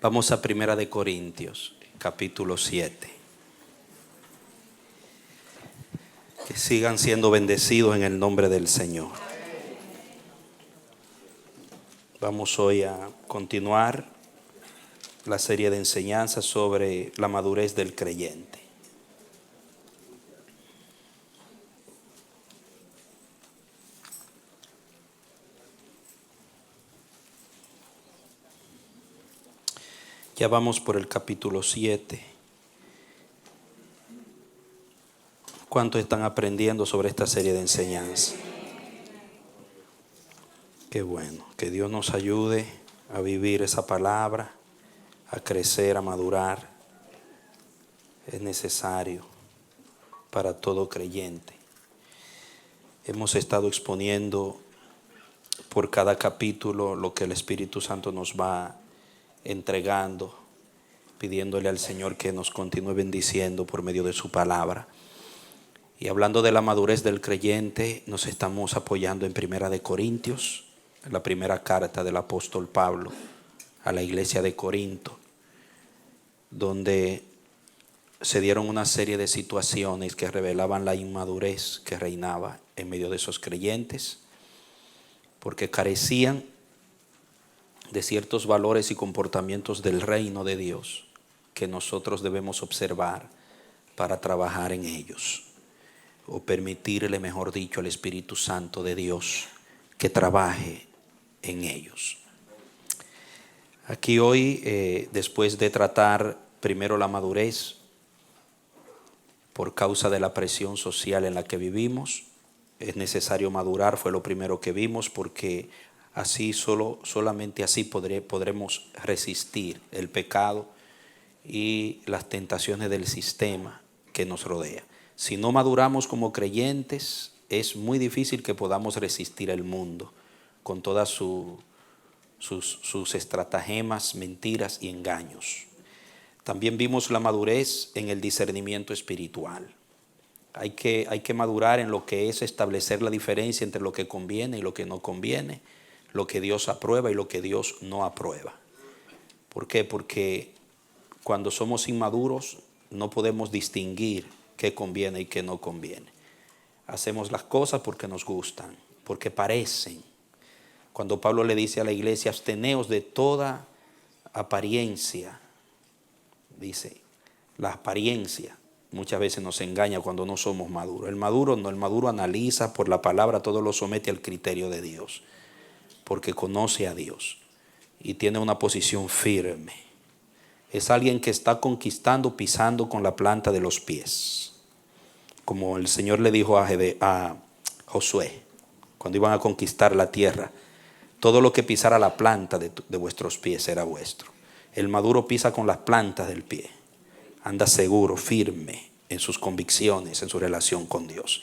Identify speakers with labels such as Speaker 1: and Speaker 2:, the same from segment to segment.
Speaker 1: Vamos a Primera de Corintios, capítulo 7. Que sigan siendo bendecidos en el nombre del Señor. Vamos hoy a continuar la serie de enseñanzas sobre la madurez del creyente. Ya vamos por el capítulo 7. ¿Cuántos están aprendiendo sobre esta serie de enseñanzas? Qué bueno, que Dios nos ayude a vivir esa palabra, a crecer, a madurar. Es necesario para todo creyente. Hemos estado exponiendo por cada capítulo lo que el Espíritu Santo nos va entregando, pidiéndole al Señor que nos continúe bendiciendo por medio de su palabra. Y hablando de la madurez del creyente, nos estamos apoyando en Primera de Corintios, la primera carta del apóstol Pablo a la iglesia de Corinto, donde se dieron una serie de situaciones que revelaban la inmadurez que reinaba en medio de esos creyentes, porque carecían de ciertos valores y comportamientos del reino de Dios que nosotros debemos observar para trabajar en ellos, o permitirle, mejor dicho, al Espíritu Santo de Dios que trabaje en ellos. Aquí hoy, después de tratar primero la madurez por causa de la presión social en la que vivimos, es necesario madurar, fue lo primero que vimos, porque así solamente así podremos resistir el pecado y las tentaciones del sistema que nos rodea. Si no maduramos como creyentes, es muy difícil que podamos resistir el mundo con todas sus estratagemas, mentiras y engaños. También vimos la madurez en el discernimiento espiritual. Hay que madurar en lo que es establecer la diferencia entre lo que conviene y lo que no conviene, lo que Dios aprueba y lo que Dios no aprueba. ¿Por qué? Porque cuando somos inmaduros no podemos distinguir qué conviene y qué no conviene. Hacemos las cosas porque nos gustan, porque parecen. Cuando Pablo le dice a la iglesia, absteneos de toda apariencia, dice, la apariencia muchas veces nos engaña cuando no somos maduros. El maduro analiza por la palabra, todo lo somete al criterio de Dios, porque conoce a Dios y tiene una posición firme. Es alguien que está conquistando, pisando con la planta de los pies, como el Señor le dijo a Josué cuando iban a conquistar la tierra: todo lo que pisara la planta de vuestros pies era vuestro. El maduro pisa con las plantas del pie, anda seguro, firme en sus convicciones, en su relación con Dios.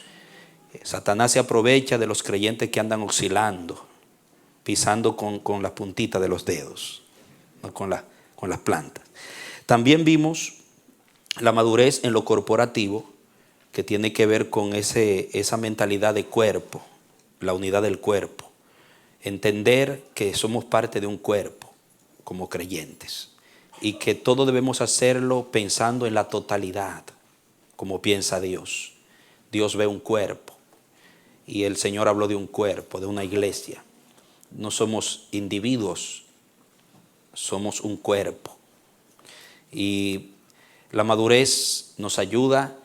Speaker 1: Satanás se aprovecha de los creyentes que andan oscilando, pisando con las puntitas de los dedos, no con las plantas. También vimos la madurez en lo corporativo, que tiene que ver con esa mentalidad de cuerpo, la unidad del cuerpo. Entender que somos parte de un cuerpo como creyentes y que todo debemos hacerlo pensando en la totalidad, como piensa Dios. Dios ve un cuerpo y el Señor habló de un cuerpo, de una iglesia. No somos individuos, somos un cuerpo. Y la madurez nos ayuda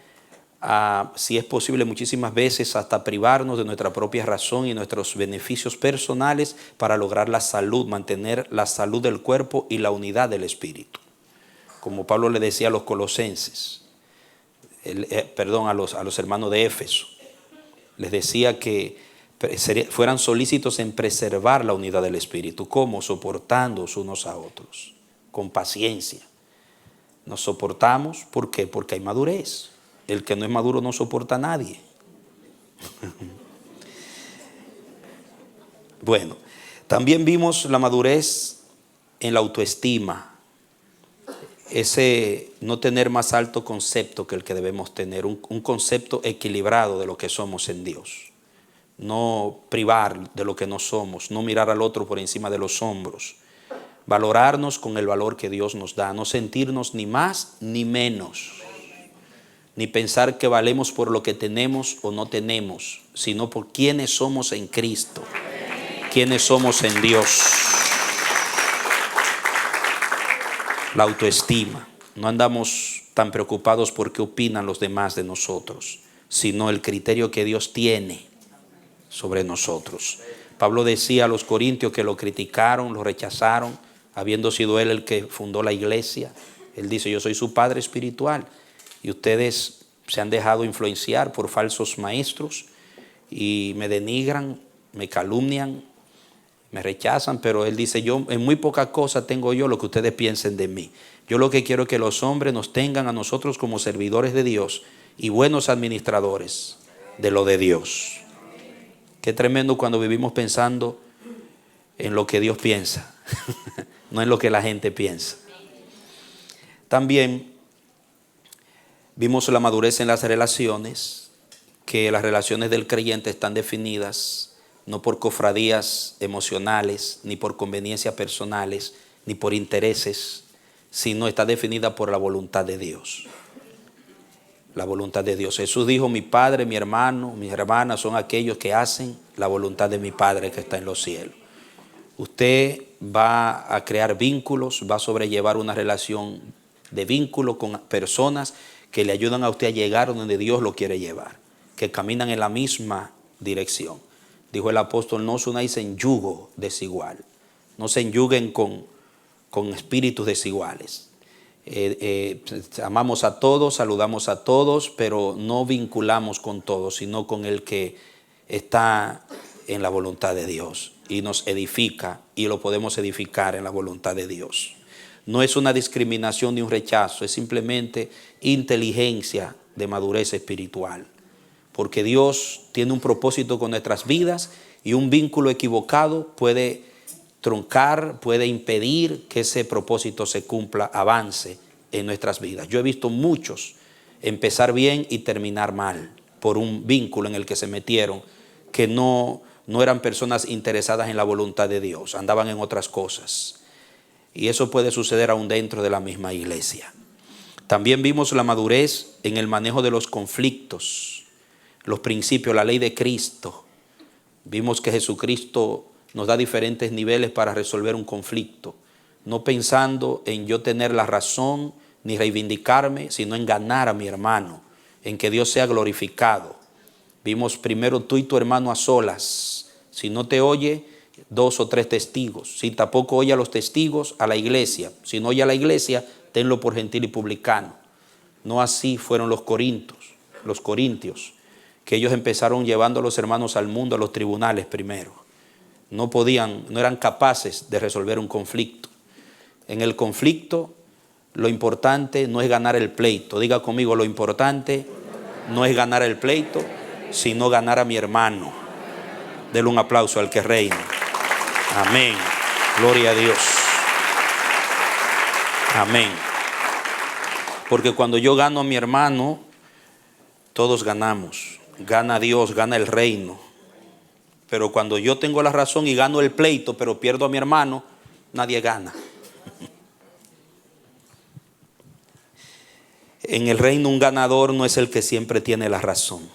Speaker 1: a, si es posible, muchísimas veces hasta privarnos de nuestra propia razón y nuestros beneficios personales para lograr la salud, mantener la salud del cuerpo y la unidad del espíritu. Como Pablo le decía a los colosenses, a los hermanos de Éfeso, les decía que fueran solícitos en preservar la unidad del espíritu. ¿Cómo? Soportándoos unos a otros, con paciencia. Nos soportamos, ¿por qué? Porque hay madurez. El que no es maduro no soporta a nadie. Bueno, también vimos la madurez en la autoestima. Ese no tener más alto concepto que el que debemos tener, un concepto equilibrado de lo que somos en Dios. No privar de lo que no somos, no mirar al otro por encima de los hombros, valorarnos con el valor que Dios nos da, no sentirnos ni más ni menos, ni pensar que valemos por lo que tenemos o no tenemos, sino por quienes somos en Cristo, quienes somos en Dios. La autoestima. No andamos tan preocupados por qué opinan los demás de nosotros, sino el criterio que Dios tiene sobre nosotros. Pablo decía a los corintios que lo criticaron, lo rechazaron, habiendo sido él el que fundó la iglesia. Él dice: yo soy su padre espiritual y ustedes se han dejado influenciar por falsos maestros y me denigran, me calumnian, me rechazan, pero él dice: yo en muy poca cosa tengo yo lo que ustedes piensen de mí. Yo lo que quiero es que los hombres nos tengan a nosotros como servidores de Dios y buenos administradores de lo de Dios. Qué tremendo cuando vivimos pensando en lo que Dios piensa, no en lo que la gente piensa. También vimos la madurez en las relaciones, que las relaciones del creyente están definidas no por cofradías emocionales, ni por conveniencias personales, ni por intereses, sino está definida por la voluntad de Dios. La voluntad de Dios. Jesús dijo: mi padre, mi hermano, mis hermanas son aquellos que hacen la voluntad de mi Padre que está en los cielos. Usted va a crear vínculos, va a sobrellevar una relación de vínculo con personas que le ayudan a usted a llegar donde Dios lo quiere llevar, que caminan en la misma dirección. Dijo el apóstol: no os unáis en yugo desigual, no se enyuguen con espíritus desiguales. Amamos a todos, saludamos a todos, pero no vinculamos con todos, sino con el que está en la voluntad de Dios y nos edifica, y lo podemos edificar en la voluntad de Dios. No es una discriminación ni un rechazo, es simplemente inteligencia de madurez espiritual, porque Dios tiene un propósito con nuestras vidas y un vínculo equivocado puede truncar, puede impedir que ese propósito se cumpla, avance en nuestras vidas. Yo he visto muchos empezar bien y terminar mal por un vínculo en el que se metieron, que no eran personas interesadas en la voluntad de Dios, andaban en otras cosas. Y eso puede suceder aún dentro de la misma iglesia. También vimos la madurez en el manejo de los conflictos, los principios, la ley de Cristo. Vimos que Jesucristo nos da diferentes niveles para resolver un conflicto, no pensando en yo tener la razón ni reivindicarme, sino en ganar a mi hermano, en que Dios sea glorificado. Vimos primero tú y tu hermano a solas. Si no te oye, 2 o 3 testigos. Si tampoco oye a los testigos, a la iglesia. Si no oye a la iglesia, tenlo por gentil y publicano. No así fueron los corintios, que ellos empezaron llevando a los hermanos al mundo, a los tribunales primero. No eran capaces de resolver un conflicto. En el conflicto, lo importante no es ganar el pleito. Diga conmigo: lo importante no es ganar el pleito, sino ganar a mi hermano. Dele un aplauso al que reina. Amén. Gloria a Dios. Amén. Porque cuando yo gano a mi hermano, todos ganamos. Gana Dios, gana el reino. Pero cuando yo tengo la razón y gano el pleito, pero pierdo a mi hermano, nadie gana. En el reino, un ganador no es el que siempre tiene la razón.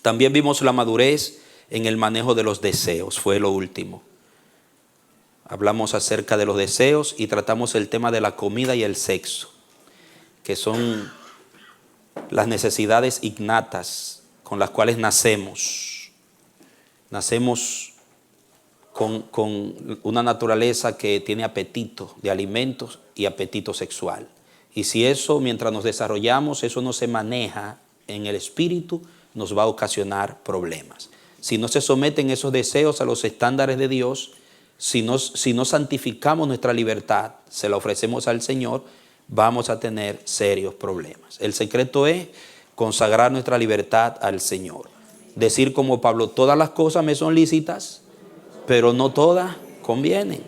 Speaker 1: También vimos la madurez en el manejo de los deseos, fue lo último. Hablamos acerca de los deseos y tratamos el tema de la comida y el sexo, que son las necesidades innatas con las cuales nacemos. Nacemos con una naturaleza que tiene apetito de alimentos y apetito sexual. Y si eso, mientras nos desarrollamos, eso no se maneja en el espíritu, nos va a ocasionar problemas. Si no se someten esos deseos a los estándares de Dios, si no santificamos nuestra libertad, se la ofrecemos al Señor, vamos a tener serios problemas. El secreto es consagrar nuestra libertad al Señor. Decir como Pablo: todas las cosas me son lícitas, pero no todas convienen.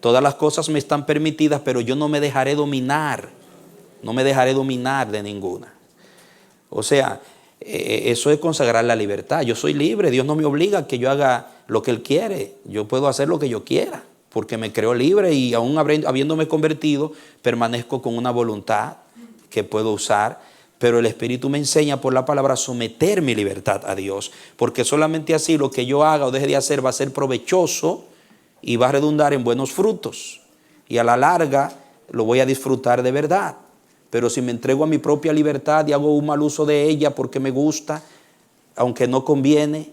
Speaker 1: Todas las cosas me están permitidas, pero yo no me dejaré dominar. No me dejaré dominar de ninguna. O sea, eso es consagrar la libertad. Yo soy libre, Dios no me obliga a que yo haga lo que Él quiere. Yo puedo hacer lo que yo quiera. porque me creo libre y aún habiéndome convertido, permanezco con una voluntad que puedo usar. Pero el Espíritu me enseña por la palabra a someter mi libertad a Dios, porque solamente así lo que yo haga o deje de hacer va a ser provechoso y va a redundar en buenos frutos. Y a la larga lo voy a disfrutar de verdad. Pero si me entrego a mi propia libertad y hago un mal uso de ella porque me gusta, aunque no conviene,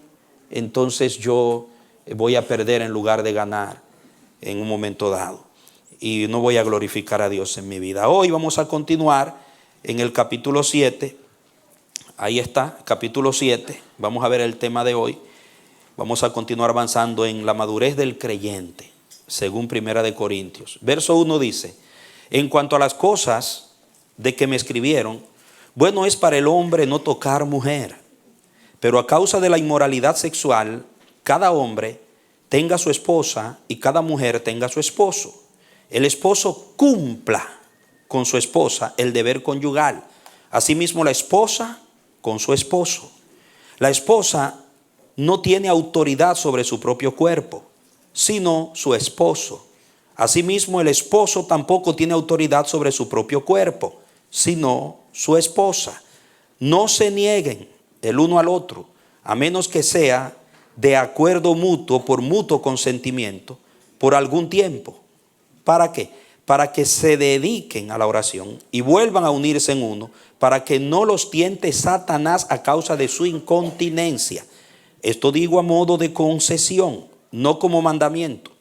Speaker 1: entonces yo voy a perder en lugar de ganar en un momento dado. Y no voy a glorificar a Dios en mi vida. Hoy vamos a continuar en el capítulo 7, ahí está, capítulo 7, vamos a ver el tema de hoy. Vamos a continuar avanzando en la madurez del creyente, según Primera de Corintios. Verso 1 dice: en cuanto a las cosas de que me escribieron, bueno es para el hombre no tocar mujer, pero a causa de la inmoralidad sexual, cada hombre tenga su esposa y cada mujer tenga su esposo. El esposo cumpla con su esposa el deber conyugal, asimismo la esposa con su esposo. La esposa no tiene autoridad sobre su propio cuerpo, sino su esposo. Asimismo el esposo tampoco tiene autoridad sobre su propio cuerpo, sino su esposa. No se nieguen el uno al otro, a menos que sea de acuerdo mutuo, por mutuo consentimiento, por algún tiempo. ¿Para qué? Para que se dediquen a la oración y vuelvan a unirse en uno, para que no los tiente Satanás a causa de su incontinencia. Esto digo a modo de concesión, no como mandamiento.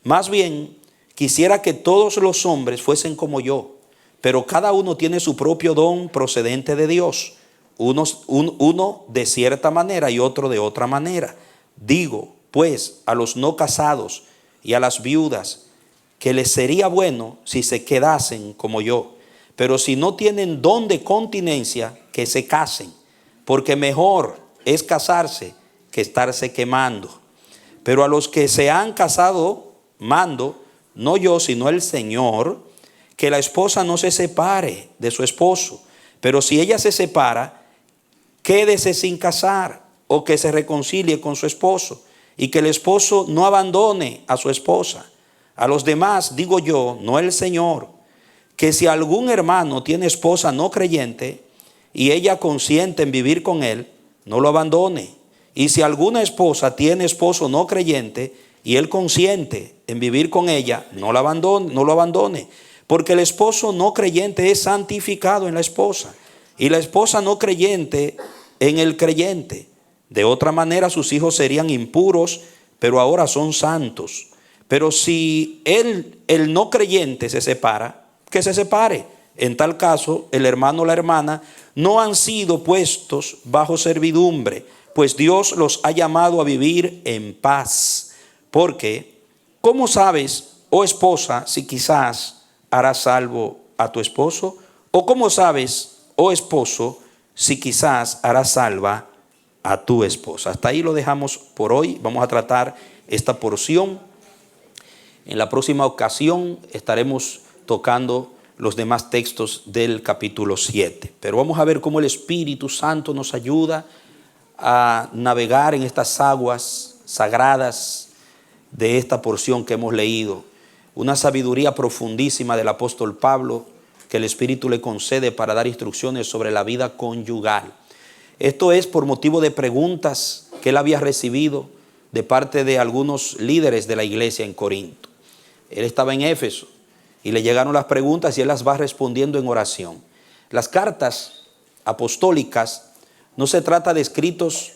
Speaker 1: Más bien, quisiera que todos los hombres fuesen como yo, pero cada uno tiene su propio don procedente de Dios, uno de cierta manera y otro de otra manera. Digo, pues, a los no casados y a las viudas, que les sería bueno si se quedasen como yo. Pero si no tienen don de continencia, que se casen, porque mejor es casarse que estarse quemando. Pero a los que se han casado, mando, no yo, sino el Señor, que la esposa no se separe de su esposo. Pero si ella se separa, quédese sin casar, o que se reconcilie con su esposo, y que el esposo no abandone a su esposa. A los demás digo yo, no el Señor, que si algún hermano tiene esposa no creyente y ella consiente en vivir con él, no lo abandone. Y si alguna esposa tiene esposo no creyente y él consiente en vivir con ella, no lo abandone. Porque el esposo no creyente es santificado en la esposa y la esposa no creyente en el creyente. De otra manera sus hijos serían impuros, pero ahora son santos. Pero si el no creyente se separa, que se separe. En tal caso, el hermano o la hermana no han sido puestos bajo servidumbre, pues Dios los ha llamado a vivir en paz. Porque, ¿cómo sabes, oh esposa, si quizás harás salvo a tu esposo? ¿O cómo sabes, oh esposo, si quizás harás salva a tu esposa? Hasta ahí lo dejamos por hoy. Vamos a tratar esta porción. En la próxima ocasión estaremos tocando los demás textos del capítulo 7. Pero vamos a ver cómo el Espíritu Santo nos ayuda a navegar en estas aguas sagradas de esta porción que hemos leído. Una sabiduría profundísima del apóstol Pablo que el Espíritu le concede para dar instrucciones sobre la vida conyugal. Esto es por motivo de preguntas que él había recibido de parte de algunos líderes de la iglesia en Corinto. Él estaba en Éfeso y le llegaron las preguntas y él las va respondiendo en oración. Las cartas apostólicas no se trata de escritos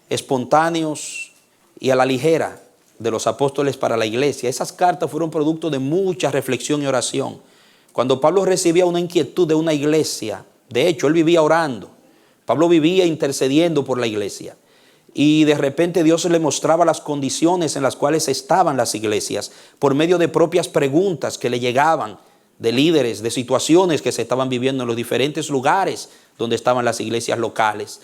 Speaker 1: espontáneos y a la ligera de los apóstoles para la iglesia. Esas cartas fueron producto de mucha reflexión y oración. Cuando Pablo recibía una inquietud de una iglesia, de hecho él vivía orando, Pablo vivía intercediendo por la iglesia. Y de repente Dios le mostraba las condiciones en las cuales estaban las iglesias por medio de propias preguntas que le llegaban de líderes, de situaciones que se estaban viviendo en los diferentes lugares donde estaban las iglesias locales.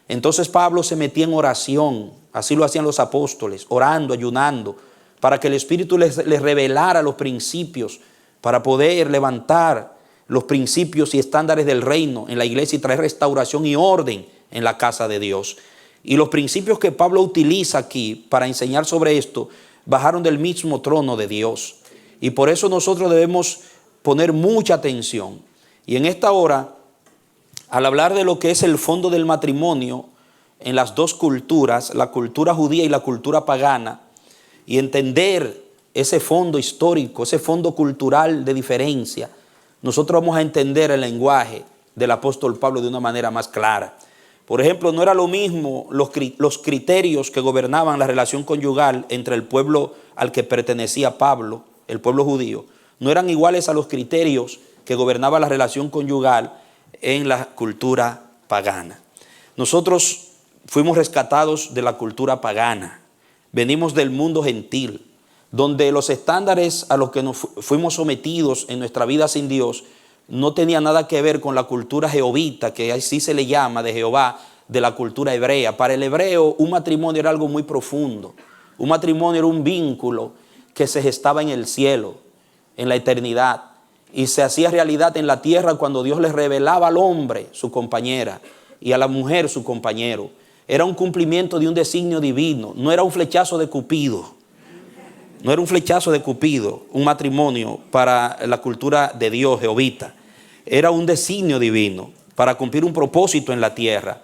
Speaker 1: Entonces Pablo se metía en oración, así lo hacían los apóstoles, orando, ayunando, para que el Espíritu les revelara los principios, para poder levantar los principios y estándares del reino en la iglesia y traer restauración y orden en la casa de Dios. Y los principios que Pablo utiliza aquí para enseñar sobre esto bajaron del mismo trono de Dios. Y por eso nosotros debemos poner mucha atención. Y en esta hora, al hablar de lo que es el fondo del matrimonio en las dos culturas, la cultura judía y la cultura pagana, y entender ese fondo histórico, ese fondo cultural de diferencia, nosotros vamos a entender el lenguaje del apóstol Pablo de una manera más clara. Por ejemplo, no era lo mismo los criterios que gobernaban la relación conyugal entre el pueblo al que pertenecía Pablo, el pueblo judío, no eran iguales a los criterios que gobernaba la relación conyugal en la cultura pagana. Nosotros fuimos rescatados de la cultura pagana, venimos del mundo gentil, donde los estándares a los que nos fuimos sometidos en nuestra vida sin Dios no tenía nada que ver con la cultura jehovita, que así se le llama, de Jehová, de la cultura hebrea. Para el hebreo, un matrimonio era algo muy profundo. Un matrimonio era un vínculo que se gestaba en el cielo, en la eternidad, y se hacía realidad en la tierra cuando Dios le revelaba al hombre su compañera y a la mujer su compañero. Era un cumplimiento de un designio divino, no era un flechazo de Cupido. No era un flechazo de Cupido, un matrimonio para la cultura de Dios, jehovita. Era un designio divino para cumplir un propósito en la tierra.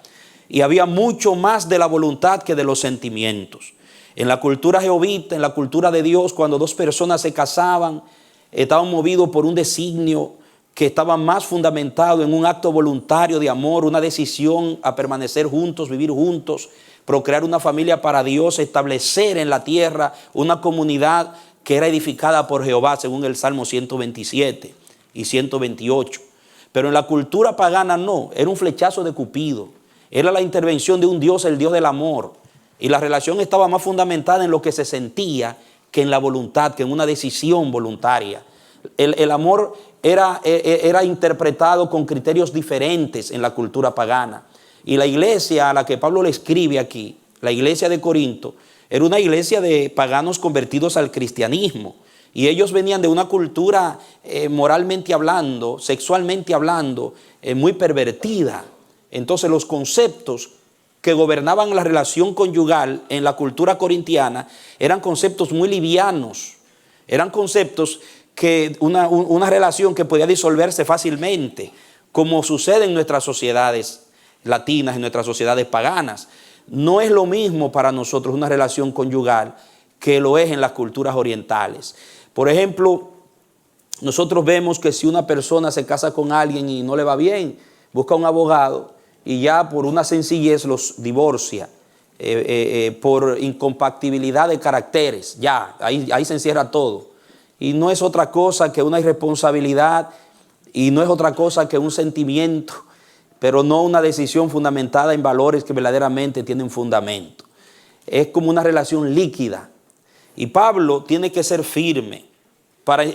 Speaker 1: Y había mucho más de la voluntad que de los sentimientos. En la cultura jehovita, en la cultura de Dios, cuando dos personas se casaban, estaban movidos por un designio que estaba más fundamentado en un acto voluntario de amor, una decisión a permanecer juntos, vivir juntos, procrear una familia para Dios, establecer en la tierra una comunidad que era edificada por Jehová, según el Salmo 127 y 128. Pero en la cultura pagana no, era un flechazo de Cupido, era la intervención de un Dios, el Dios del amor, y la relación estaba más fundamentada en lo que se sentía que en la voluntad, que en una decisión voluntaria. El amor era interpretado con criterios diferentes en la cultura pagana. Y la iglesia a la que Pablo le escribe aquí, la iglesia de Corinto, era una iglesia de paganos convertidos al cristianismo. Y ellos venían de una cultura moralmente hablando, sexualmente hablando, muy pervertida. Entonces los conceptos que gobernaban la relación conyugal en la cultura corintiana eran conceptos muy livianos. Eran conceptos que una relación que podía disolverse fácilmente, como sucede en nuestras sociedades latinas, en nuestras sociedades paganas. No es lo mismo para nosotros una relación conyugal que lo es en las culturas orientales. Por ejemplo, nosotros vemos que si una persona se casa con alguien y no le va bien, busca un abogado y ya por una sencillez los divorcia, por incompatibilidad de caracteres, ya, ahí se encierra todo. Y no es otra cosa que una irresponsabilidad y no es otra cosa que un sentimiento, pero no una decisión fundamentada en valores que verdaderamente tienen fundamento. Es como una relación líquida. Y Pablo tiene que ser firme para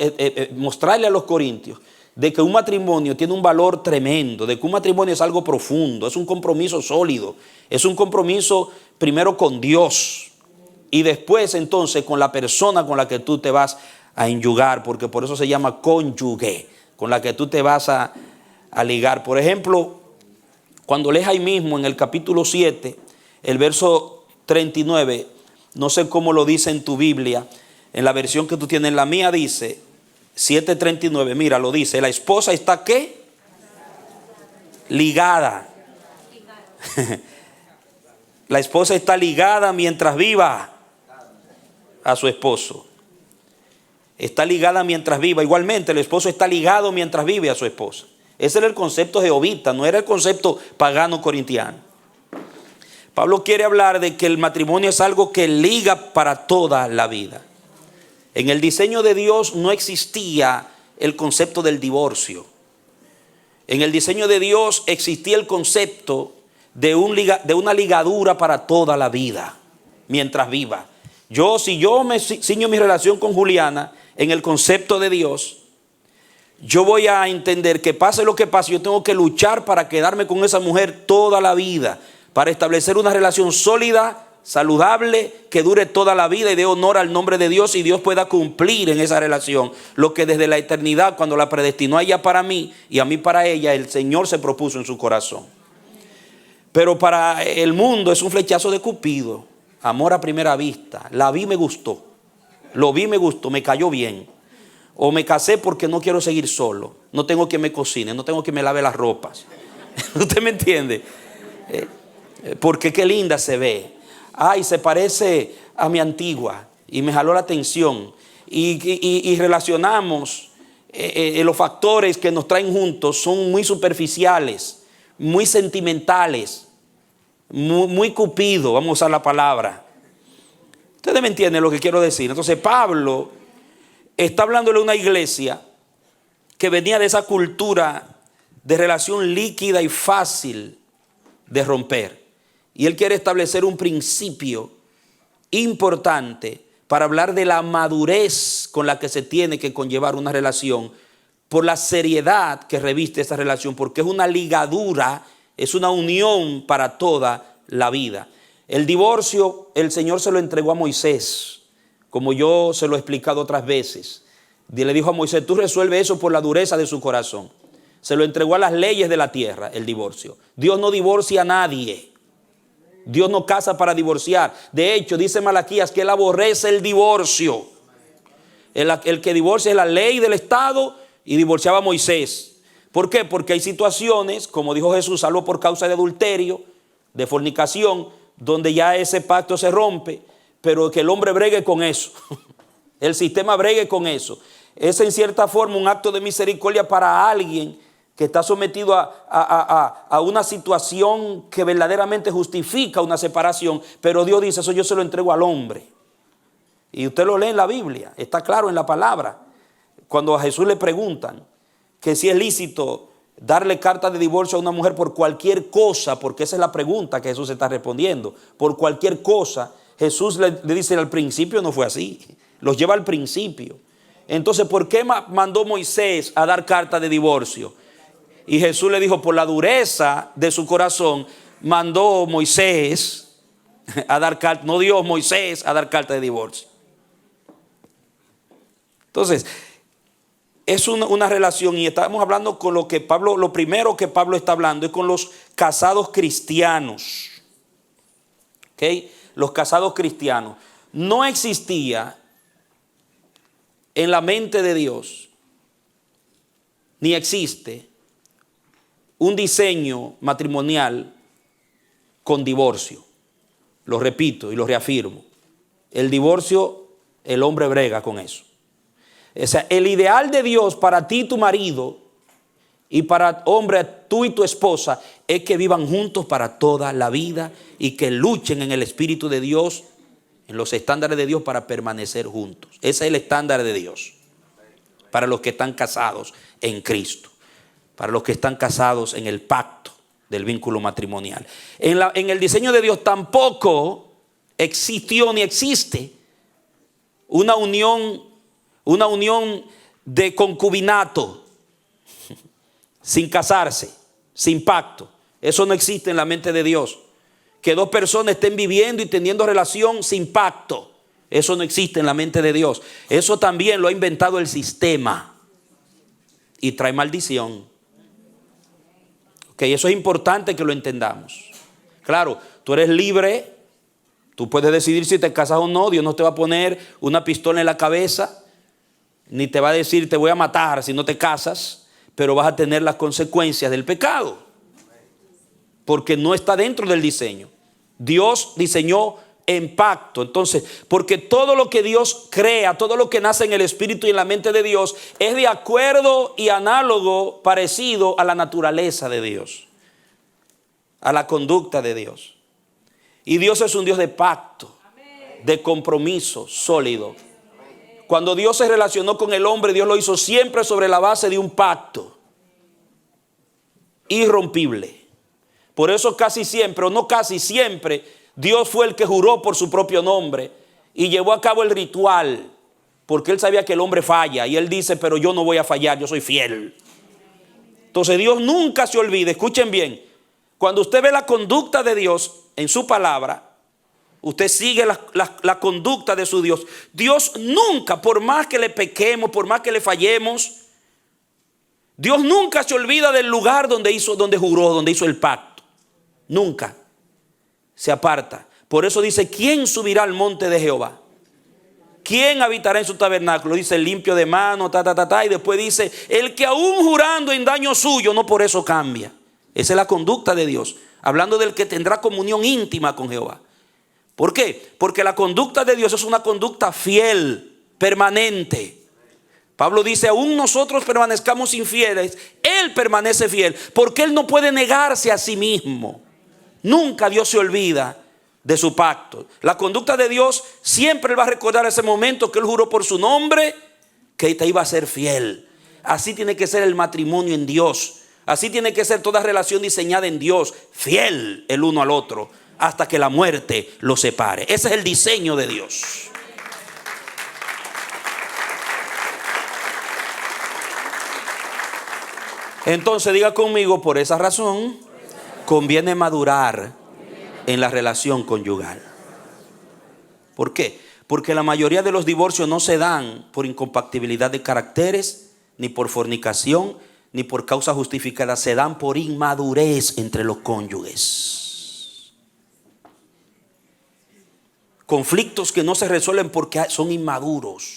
Speaker 1: mostrarle a los corintios de que un matrimonio tiene un valor tremendo, de que un matrimonio es algo profundo, es un compromiso sólido, es un compromiso primero con Dios y después entonces con la persona con la que tú te vas a enyugar, porque por eso se llama cónyuge, con la que tú te vas a ligar. Por ejemplo, cuando lees ahí mismo en el capítulo 7, el verso 39, no sé cómo lo dice en tu Biblia, en la versión que tú tienes, en la mía dice 7:39, mira, lo dice, la esposa está ¿qué? Ligada. La esposa está ligada mientras viva a su esposo. Está ligada mientras viva. Igualmente, el esposo está ligado mientras vive a su esposa. Ese era el concepto jehovita, no era el concepto pagano corintiano. Pablo quiere hablar de que el matrimonio es algo que liga para toda la vida. En el diseño de Dios no existía el concepto del divorcio. En el diseño de Dios existía el concepto de una ligadura para toda la vida, mientras viva. Si yo me ciño mi relación con Juliana en el concepto de Dios, yo voy a entender que pase lo que pase, yo tengo que luchar para quedarme con esa mujer toda la vida, para establecer una relación sólida, saludable, que dure toda la vida y dé honor al nombre de Dios y Dios pueda cumplir en esa relación lo que desde la eternidad, cuando la predestinó a ella para mí y a mí para ella, el Señor se propuso en su corazón. Pero para el mundo es un flechazo de Cupido, amor a primera vista, la vi, me gustó. Lo vi, me gustó, me cayó bien. O me casé porque no quiero seguir solo. No tengo quien me cocine, no tengo quien me lave las ropas. ¿Usted me entiende? Porque qué linda se ve. Ay, se parece a mi antigua. Y me jaló la atención. Y relacionamos los factores que nos traen juntos son muy superficiales, muy sentimentales, muy cupido, vamos a usar la palabra. Ustedes me entienden lo que quiero decir. Entonces Pablo está hablándole a una iglesia que venía de esa cultura de relación líquida y fácil de romper. Y él quiere establecer un principio importante para hablar de la madurez con la que se tiene que conllevar una relación, por la seriedad que reviste esa relación, porque es una ligadura, es una unión para toda la vida. El divorcio, el Señor se lo entregó a Moisés, como yo se lo he explicado otras veces. Le dijo a Moisés, tú resuelve eso por la dureza de su corazón. Se lo entregó a las leyes de la tierra, el divorcio. Dios no divorcia a nadie. Dios no casa para divorciar. De hecho, dice Malaquías que Él aborrece el divorcio. El que divorcia es la ley del Estado y divorciaba a Moisés. ¿Por qué? Porque hay situaciones, como dijo Jesús, salvo por causa de adulterio, de fornicación, donde ya ese pacto se rompe, pero que el hombre bregue con eso. El sistema bregue con eso. Es en cierta forma un acto de misericordia para alguien que está sometido a una situación que verdaderamente justifica una separación, pero Dios dice, eso yo se lo entrego al hombre. Y usted lo lee en la Biblia, está claro en la palabra. Cuando a Jesús le preguntan que si es lícito darle carta de divorcio a una mujer por cualquier cosa, porque esa es la pregunta que Jesús está respondiendo, por cualquier cosa, Jesús le dice al principio no fue así, los lleva al principio. Entonces, ¿por qué mandó Moisés a dar carta de divorcio? Y Jesús le dijo, por la dureza de su corazón, mandó Moisés a dar carta, no Dios, Moisés a dar carta de divorcio. Entonces, es una relación, y estamos hablando con lo que Pablo, lo primero que Pablo está hablando es con los casados cristianos. ¿Ok? Los casados cristianos. No existía en la mente de Dios, ni existe un diseño matrimonial con divorcio. Lo repito y lo reafirmo. El divorcio, el hombre brega con eso. O sea, el ideal de Dios para ti y tu marido, y para hombre, tú y tu esposa, es que vivan juntos para toda la vida y que luchen en el Espíritu de Dios, en los estándares de Dios para permanecer juntos. Ese es el estándar de Dios para los que están casados en Cristo, para los que están casados en el pacto del vínculo matrimonial. En el diseño de Dios tampoco existió ni existe una unión de concubinato sin casarse, sin pacto. Eso no existe en la mente de Dios. Que dos personas estén viviendo y teniendo relación sin pacto, eso no existe en la mente de Dios. Eso también lo ha inventado el sistema y trae maldición. Ok, eso es importante que lo entendamos. Claro, tú eres libre, tú puedes decidir si te casas o no. Dios no te va a poner una pistola en la cabeza, ni te va a decir te voy a matar si no te casas, pero vas a tener las consecuencias del pecado, porque no está dentro del diseño. Dios diseñó en pacto. Entonces, porque todo lo que Dios crea, todo lo que nace en el espíritu y en la mente de Dios, es de acuerdo y análogo, parecido a la naturaleza de Dios, a la conducta de Dios. Y Dios es un Dios de pacto, de compromiso sólido. Cuando Dios se relacionó con el hombre, Dios lo hizo siempre sobre la base de un pacto irrompible. Por eso casi siempre, o no casi siempre, Dios fue el que juró por su propio nombre y llevó a cabo el ritual, porque Él sabía que el hombre falla, y Él dice, pero yo no voy a fallar, yo soy fiel. Entonces Dios nunca se olvida, escuchen bien, cuando usted ve la conducta de Dios en su palabra, usted sigue la conducta de su Dios. Dios nunca, por más que le pequemos, por más que le fallemos, Dios nunca se olvida del lugar donde juró, donde hizo el pacto. Nunca se aparta. Por eso dice, ¿quién subirá al monte de Jehová? ¿quién habitará en su tabernáculo? Dice el limpio de mano, y después dice, el que aún jurando en daño suyo, no por eso cambia. Esa es la conducta de Dios, hablando del que tendrá comunión íntima con Jehová. ¿Por qué? Porque la conducta de Dios es una conducta fiel, permanente. Pablo dice, aún nosotros permanezcamos infieles, Él permanece fiel, porque Él no puede negarse a sí mismo. Nunca Dios se olvida de su pacto. La conducta de Dios siempre Él va a recordar ese momento que Él juró por su nombre, que te iba a ser fiel. Así tiene que ser el matrimonio en Dios. Así tiene que ser toda relación diseñada en Dios, fiel el uno al otro, hasta que la muerte los separe. Ese es el diseño de Dios. Entonces diga conmigo, por esa razón conviene madurar en la relación conyugal. ¿Por qué? Porque la mayoría de los divorcios no se dan por incompatibilidad de caracteres, ni por fornicación, ni por causa justificada. Se dan por inmadurez entre los cónyuges. Conflictos que no se resuelven porque son inmaduros.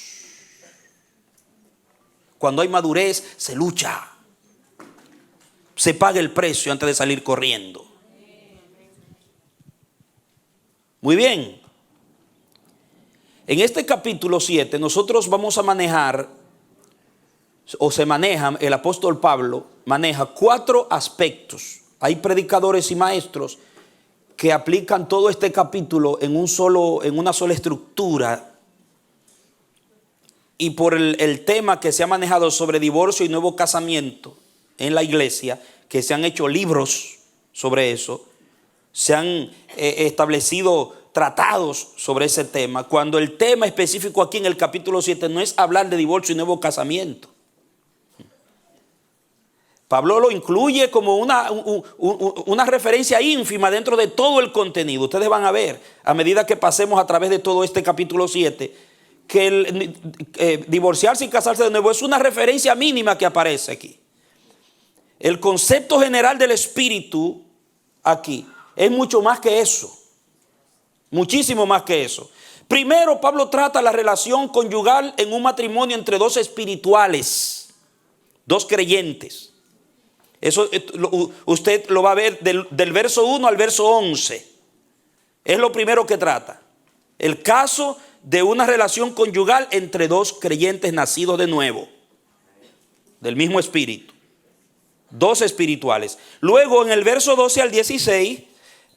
Speaker 1: Cuando hay madurez se lucha. Se paga el precio antes de salir corriendo. Muy bien. En este capítulo 7 nosotros vamos a manejar, o se maneja, el apóstol Pablo maneja 4 aspectos. Hay predicadores y maestros que aplican todo este capítulo en una sola estructura. Y por el tema que se ha manejado sobre divorcio y nuevo casamiento en la iglesia, que se han hecho libros sobre eso, se han establecido tratados sobre ese tema, cuando el tema específico aquí en el capítulo 7 no es hablar de divorcio y nuevo casamiento. Pablo lo incluye como una referencia ínfima dentro de todo el contenido. Ustedes van a ver, a medida que pasemos a través de todo este capítulo 7, que divorciarse y casarse de nuevo es una referencia mínima que aparece aquí. El concepto general del espíritu aquí es mucho más que eso. Muchísimo más que eso. Primero, Pablo trata la relación conyugal en un matrimonio entre dos espirituales, dos creyentes. Eso usted lo va a ver del verso 1 al verso 11. Es lo primero que trata. El caso de una relación conyugal entre dos creyentes nacidos de nuevo, del mismo espíritu. Dos espirituales. Luego en el verso 12 al 16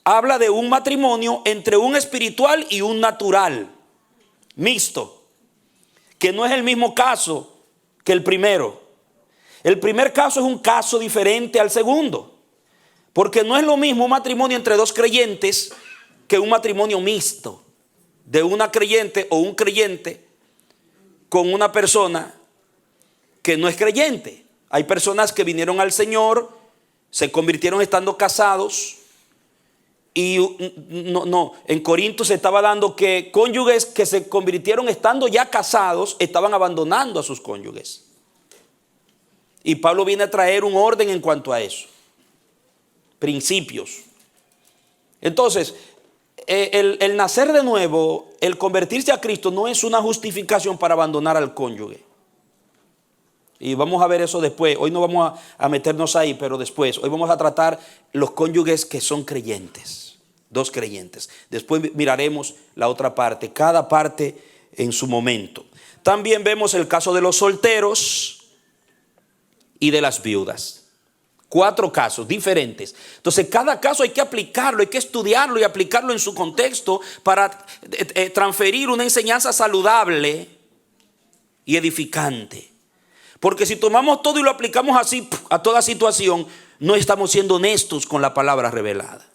Speaker 1: habla de un matrimonio entre un espiritual y un natural, mixto, que no es el mismo caso que el primero. El primer caso es un caso diferente al segundo, porque no es lo mismo un matrimonio entre dos creyentes que un matrimonio mixto, de una creyente o un creyente con una persona que no es creyente. Hay personas que vinieron al Señor, se convirtieron estando casados. Y en Corinto se estaba dando que cónyuges que se convirtieron estando ya casados estaban abandonando a sus cónyuges. Y Pablo viene a traer un orden en cuanto a eso. Principios. Entonces, el nacer de nuevo, el convertirse a Cristo no es una justificación para abandonar al cónyuge. Y vamos a ver eso después. Hoy no vamos a meternos ahí, pero después. Hoy vamos a tratar los cónyuges que son creyentes. Dos creyentes. Después miraremos la otra parte. Cada parte en su momento. También vemos el caso de los solteros y de las viudas. 4 casos diferentes. Entonces cada caso hay que aplicarlo, hay que estudiarlo y aplicarlo en su contexto para transferir una enseñanza saludable y edificante. Porque si tomamos todo y lo aplicamos así a toda situación, no estamos siendo honestos con la palabra revelada.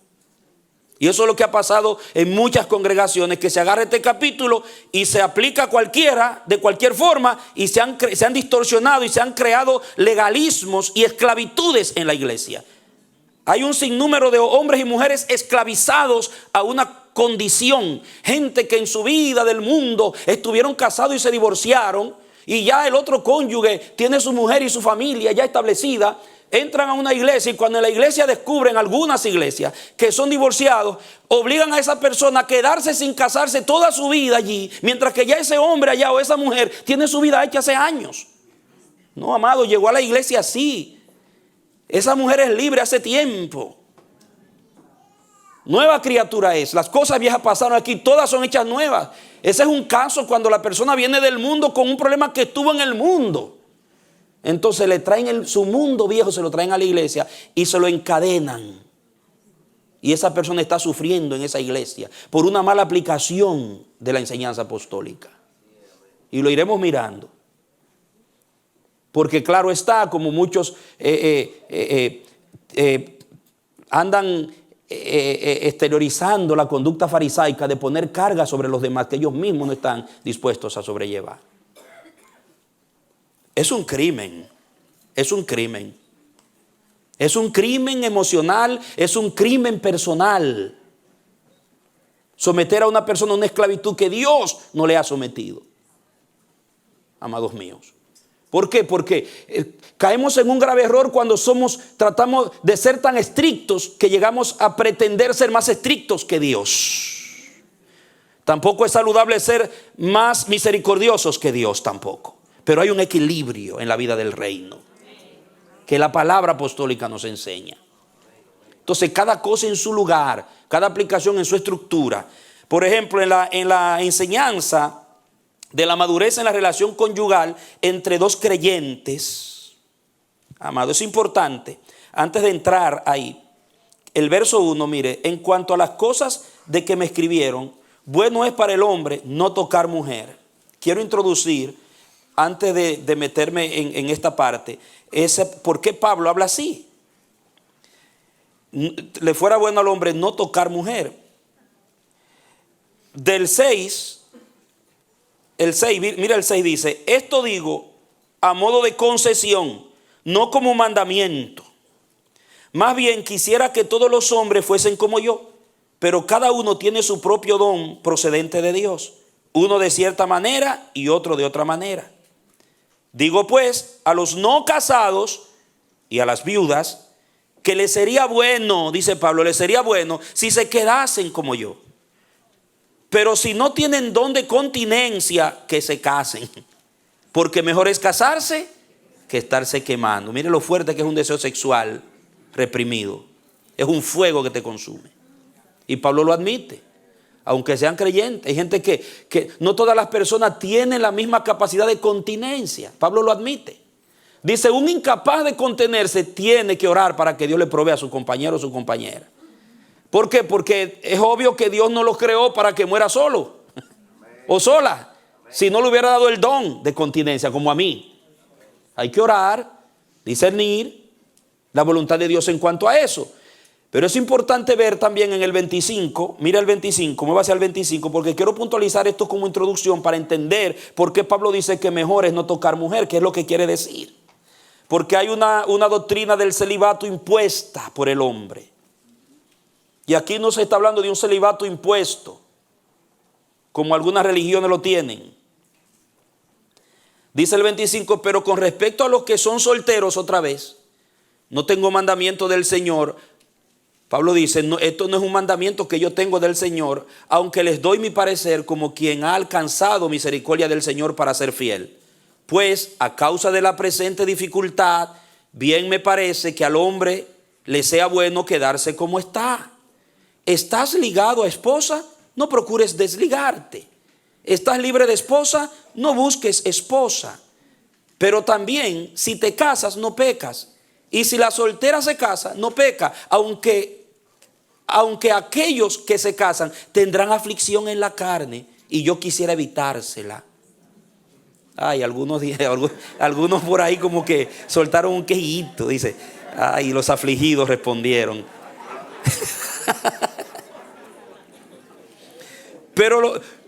Speaker 1: Y eso es lo que ha pasado en muchas congregaciones, que se agarra este capítulo y se aplica a cualquiera, de cualquier forma, y se han distorsionado y se han creado legalismos y esclavitudes en la iglesia. Hay un sinnúmero de hombres y mujeres esclavizados a una condición. Gente que en su vida del mundo estuvieron casados y se divorciaron. y ya el otro cónyuge tiene su mujer y su familia ya establecida, entran a una iglesia y cuando en la iglesia descubren, algunas iglesias, que son divorciados, obligan a esa persona a quedarse sin casarse toda su vida allí, mientras que ya ese hombre allá o esa mujer tiene su vida hecha hace años. No, amado, llegó a la iglesia así. Esa mujer es libre hace tiempo. Nueva criatura es. Las cosas viejas pasaron aquí, todas son hechas nuevas. Ese es un caso cuando la persona viene del mundo con un problema que estuvo en el mundo. Entonces le traen su mundo viejo, se lo traen a la iglesia y se lo encadenan. Y esa persona está sufriendo en esa iglesia por una mala aplicación de la enseñanza apostólica. Y lo iremos mirando. Porque claro está, como muchos andan exteriorizando la conducta farisaica de poner carga sobre los demás que ellos mismos no están dispuestos a sobrellevar. Es un crimen, es un crimen. Es un crimen emocional, es un crimen personal. Someter a una persona a una esclavitud que Dios no le ha sometido. Amados míos. ¿Por qué? Porque caemos en un grave error cuando tratamos de ser tan estrictos que llegamos a pretender ser más estrictos que Dios. Tampoco es saludable ser más misericordiosos que Dios tampoco. Pero hay un equilibrio en la vida del reino que la palabra apostólica nos enseña. Entonces cada cosa en su lugar, cada aplicación en su estructura. Por ejemplo, en la enseñanza de la madurez en la relación conyugal entre dos creyentes, amado, es importante, antes de entrar ahí, el verso 1, mire, en cuanto a las cosas de que me escribieron, bueno es para el hombre no tocar mujer. Quiero introducir, antes de meterme en esta parte, ¿por qué Pablo habla así? Le fuera bueno al hombre no tocar mujer. Del 6, mira el 6 dice, esto digo a modo de concesión, no como mandamiento. Más bien quisiera que todos los hombres fuesen como yo, pero cada uno tiene su propio don procedente de Dios, uno de cierta manera y otro de otra manera. Digo pues a los no casados y a las viudas que les sería bueno, dice Pablo, les sería bueno si se quedasen como yo. Pero si no tienen don de continencia, que se casen. Porque mejor es casarse que estarse quemando. Mire lo fuerte que es un deseo sexual reprimido. Es un fuego que te consume. Y Pablo lo admite. Aunque sean creyentes. Hay gente que no todas las personas tienen la misma capacidad de continencia. Pablo lo admite. Dice, un incapaz de contenerse tiene que orar para que Dios le provea a su compañero o su compañera. ¿Por qué? Porque es obvio que Dios no los creó para que muera solo o sola. Si no le hubiera dado el don de continencia como a mí. Hay que orar, discernir la voluntad de Dios en cuanto a eso. Pero es importante ver también en el 25, mira el 25, muévase al 25, porque quiero puntualizar esto como introducción para entender por qué Pablo dice que mejor es no tocar mujer, qué es lo que quiere decir. Porque hay una doctrina del celibato impuesta por el hombre. Y aquí no se está hablando de un celibato impuesto, como algunas religiones lo tienen. Dice el 25, pero con respecto a los que son solteros, otra vez, no tengo mandamiento del Señor. Pablo dice, no, esto no es un mandamiento que yo tengo del Señor, aunque les doy mi parecer como quien ha alcanzado misericordia del Señor para ser fiel. Pues a causa de la presente dificultad, bien me parece que al hombre le sea bueno quedarse como está. ¿Estás ligado a esposa? No procures desligarte. ¿Estás libre de esposa? No busques esposa. Pero también, si te casas, no pecas. Y si la soltera se casa, no peca. Aunque aquellos que se casan tendrán aflicción en la carne. Y yo quisiera evitársela. Ay, algunos por ahí como que soltaron un quejito. Dice, ay, los afligidos respondieron.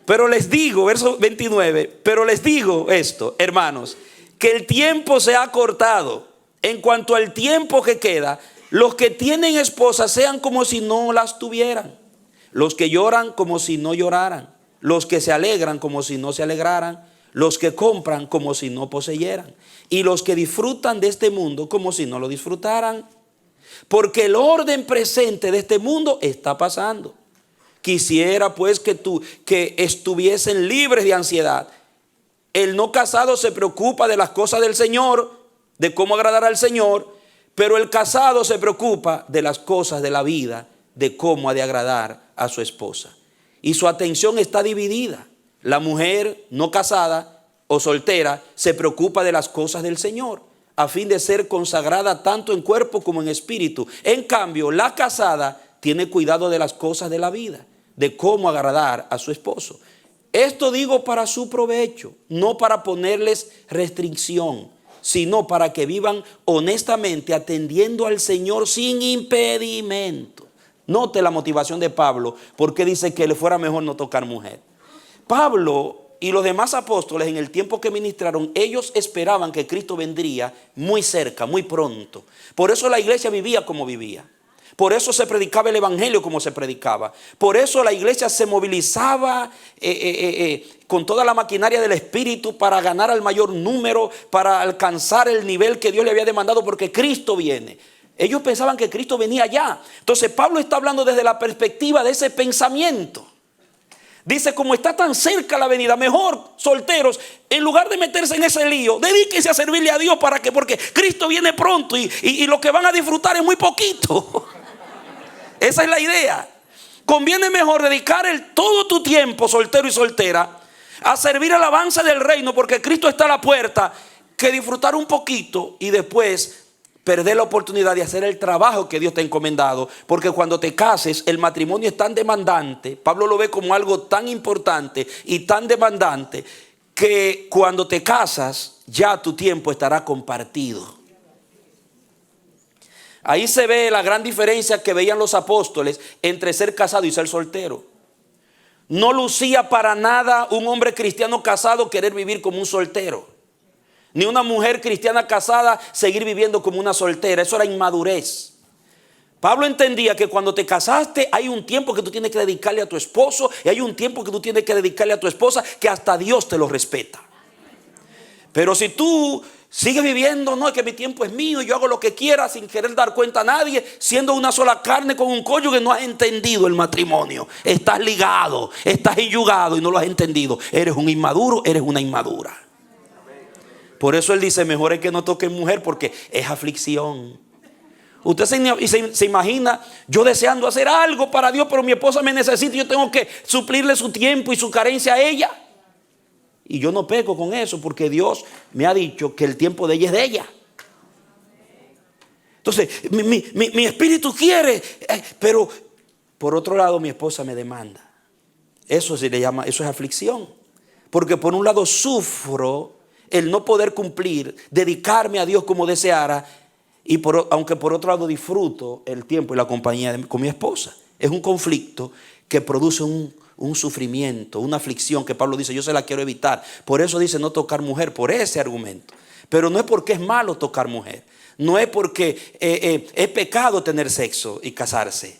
Speaker 1: Pero les digo, verso 29, pero les digo esto, hermanos, que el tiempo se ha cortado. En cuanto al tiempo que queda, los que tienen esposas sean como si no las tuvieran. Los que lloran como si no lloraran. Los que se alegran como si no se alegraran. los que compran como si no poseyeran, y los que disfrutan de este mundo como si no lo disfrutaran. Porque el orden presente de este mundo está pasando. Quisiera pues que estuviesen libres de ansiedad. El no casado se preocupa de las cosas del Señor, de cómo agradar al Señor, pero el casado se preocupa de las cosas de la vida, de cómo ha de agradar a su esposa. Y su atención está dividida. La mujer no casada o soltera se preocupa de las cosas del Señor, a fin de ser consagrada tanto en cuerpo como en espíritu. En cambio, la casada tiene cuidado de las cosas de la vida, de cómo agradar a su esposo. Esto digo para su provecho, no para ponerles restricción, sino para que vivan honestamente atendiendo al Señor sin impedimento. Note la motivación de Pablo, porque dice que le fuera mejor no tocar mujer. Pablo y los demás apóstoles, en el tiempo que ministraron, ellos esperaban que Cristo vendría muy cerca, muy pronto. Por eso la iglesia vivía como vivía. Por eso se predicaba el evangelio como se predicaba. Por eso la iglesia se movilizaba con toda la maquinaria del Espíritu para ganar al mayor número, para alcanzar el nivel que Dios le había demandado, porque Cristo viene. Ellos pensaban que Cristo venía ya. Entonces Pablo está hablando desde la perspectiva de ese pensamiento. Dice, como está tan cerca la venida, mejor, solteros, en lugar de meterse en ese lío, dedíquense a servirle a Dios. ¿Para qué? Porque Cristo viene pronto y lo que van a disfrutar es muy poquito. Esa es la idea. Conviene mejor dedicar todo tu tiempo, soltero y soltera, a servir al avance del reino, porque Cristo está a la puerta, que disfrutar un poquito y después perder la oportunidad de hacer el trabajo que Dios te ha encomendado. Porque cuando te cases, el matrimonio es tan demandante, Pablo lo ve como algo tan importante y tan demandante, que cuando te casas ya tu tiempo estará compartido. Ahí se ve la gran diferencia que veían los apóstoles entre ser casado y ser soltero. No lucía para nada un hombre cristiano casado querer vivir como un soltero, ni una mujer cristiana casada seguir viviendo como una soltera. Eso era inmadurez. Pablo entendía que cuando te casaste hay un tiempo que tú tienes que dedicarle a tu esposo, y hay un tiempo que tú tienes que dedicarle a tu esposa, que hasta Dios te lo respeta. Pero si tú sigues viviendo, no, es que mi tiempo es mío, yo hago lo que quiera sin querer dar cuenta a nadie, siendo una sola carne con un cónyuge, no has entendido el matrimonio. Estás ligado, estás enyugado y no lo has entendido. Eres un inmaduro, eres una inmadura. Por eso él dice, mejor es que no toquen mujer, porque es aflicción. Usted se imagina yo deseando hacer algo para Dios, pero mi esposa me necesita y yo tengo que suplirle su tiempo y su carencia a ella. Y yo no peco con eso, porque Dios me ha dicho que el tiempo de ella es de ella. Entonces mi espíritu quiere, pero por otro lado mi esposa me demanda. Eso se le llama, eso es aflicción. Porque por un lado sufro el no poder cumplir, dedicarme a Dios como deseara, y aunque por otro lado disfruto el tiempo y la compañía con mi esposa. Es un conflicto que produce un sufrimiento, una aflicción que Pablo dice, yo se la quiero evitar. Por eso dice no tocar mujer, por ese argumento. Pero no es porque es malo tocar mujer, no es porque es pecado tener sexo y casarse.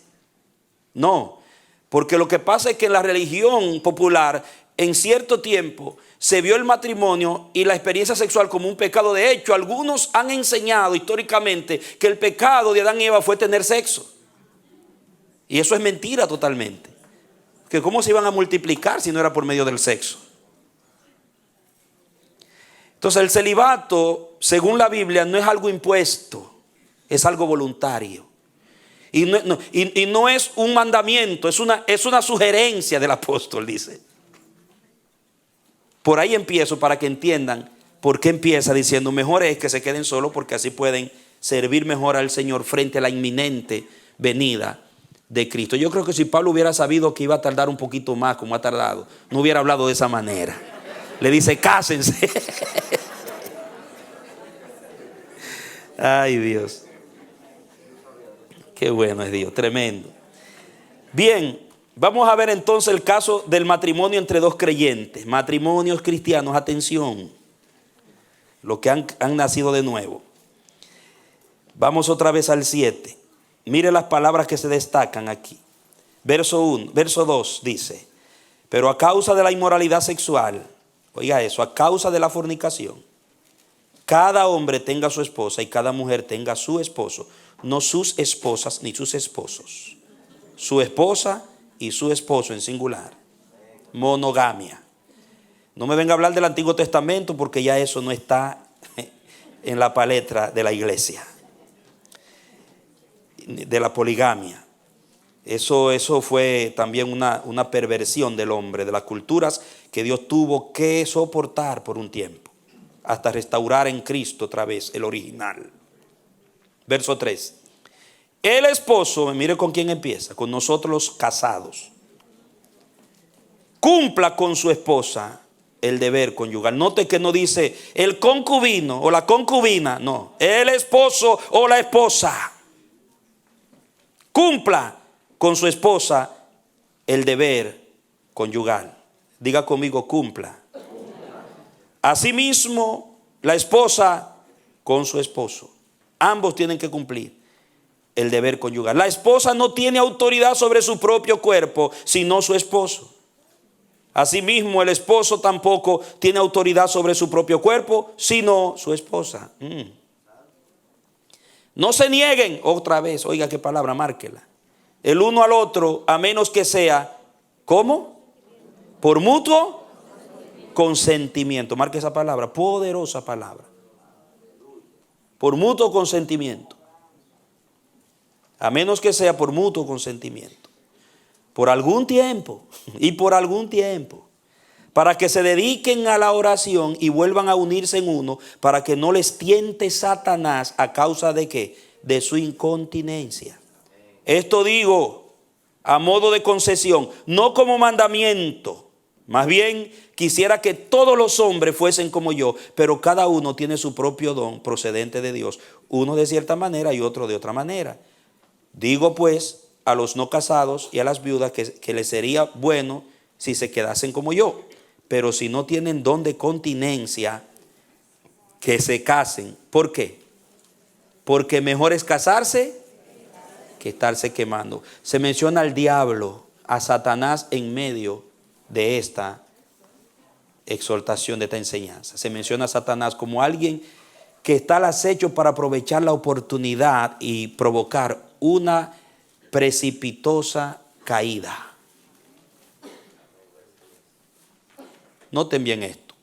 Speaker 1: No, porque lo que pasa es que en la religión popular, en cierto tiempo, se vio el matrimonio y la experiencia sexual como un pecado. De hecho, algunos han enseñado históricamente que el pecado de Adán y Eva fue tener sexo. Y eso es mentira totalmente. Que cómo se iban a multiplicar si no era por medio del sexo. Entonces el celibato, según la Biblia, no es algo impuesto, es algo voluntario. Y no es un mandamiento, es una sugerencia del apóstol, dice. Por ahí empiezo para que entiendan por qué empieza diciendo mejor es que se queden solos, porque así pueden servir mejor al Señor frente a la inminente venida de Cristo. Yo creo que si Pablo hubiera sabido que iba a tardar un poquito más como ha tardado, no hubiera hablado de esa manera. Le dice cásense. Ay Dios, qué bueno es Dios, tremendo. Bien, vamos a ver entonces el caso del matrimonio entre dos creyentes, matrimonios cristianos. Atención, los que han nacido de nuevo. Vamos otra vez al 7. Mire las palabras que se destacan aquí. Verso 2 dice: pero a causa de la inmoralidad sexual oiga eso, a causa de la fornicación, cada hombre tenga su esposa y cada mujer tenga su esposo, no sus esposas ni sus esposos. Su esposa y su esposo en singular. Monogamia. No me venga a hablar del Antiguo Testamento porque ya eso no está en la palestra de la iglesia. De la poligamia. Eso fue también una perversión del hombre, de las culturas que Dios tuvo que soportar por un tiempo, hasta restaurar en Cristo otra vez el original. Verso 3. El esposo, mire con quién empieza, con nosotros los casados, cumpla con su esposa el deber conyugal. Note que no dice el concubino o la concubina, no, el esposo o la esposa. Cumpla con su esposa el deber conyugal. Diga conmigo, cumpla. Asimismo, la esposa con su esposo. Ambos tienen que cumplir el deber conyugal. La esposa no tiene autoridad sobre su propio cuerpo, sino su esposo. Asimismo, el esposo tampoco tiene autoridad sobre su propio cuerpo, sino su esposa. No se nieguen, otra vez, oiga qué palabra, márquela, el uno al otro, a menos que sea, ¿cómo? Por mutuo consentimiento. Marque esa palabra, poderosa palabra. Por mutuo consentimiento. A menos que sea por mutuo consentimiento. Por algún tiempo, y por algún tiempo, para que se dediquen a la oración y vuelvan a unirse en uno, para que no les tiente Satanás a causa de ¿qué? De su incontinencia. Esto digo a modo de concesión, no como mandamiento. Más bien quisiera que todos los hombres fuesen como yo, pero cada uno tiene su propio don procedente de Dios, uno de cierta manera y otro de otra manera. Digo pues a los no casados y a las viudas que les sería bueno si se quedasen como yo, pero si no tienen don de continencia, que se casen. ¿Por qué? Porque mejor es casarse que estarse quemando. Se menciona al diablo, a Satanás en medio de esta exhortación, de esta enseñanza. Se menciona a Satanás como alguien que está al acecho para aprovechar la oportunidad y provocar una precipitosa caída. Noten bien esto.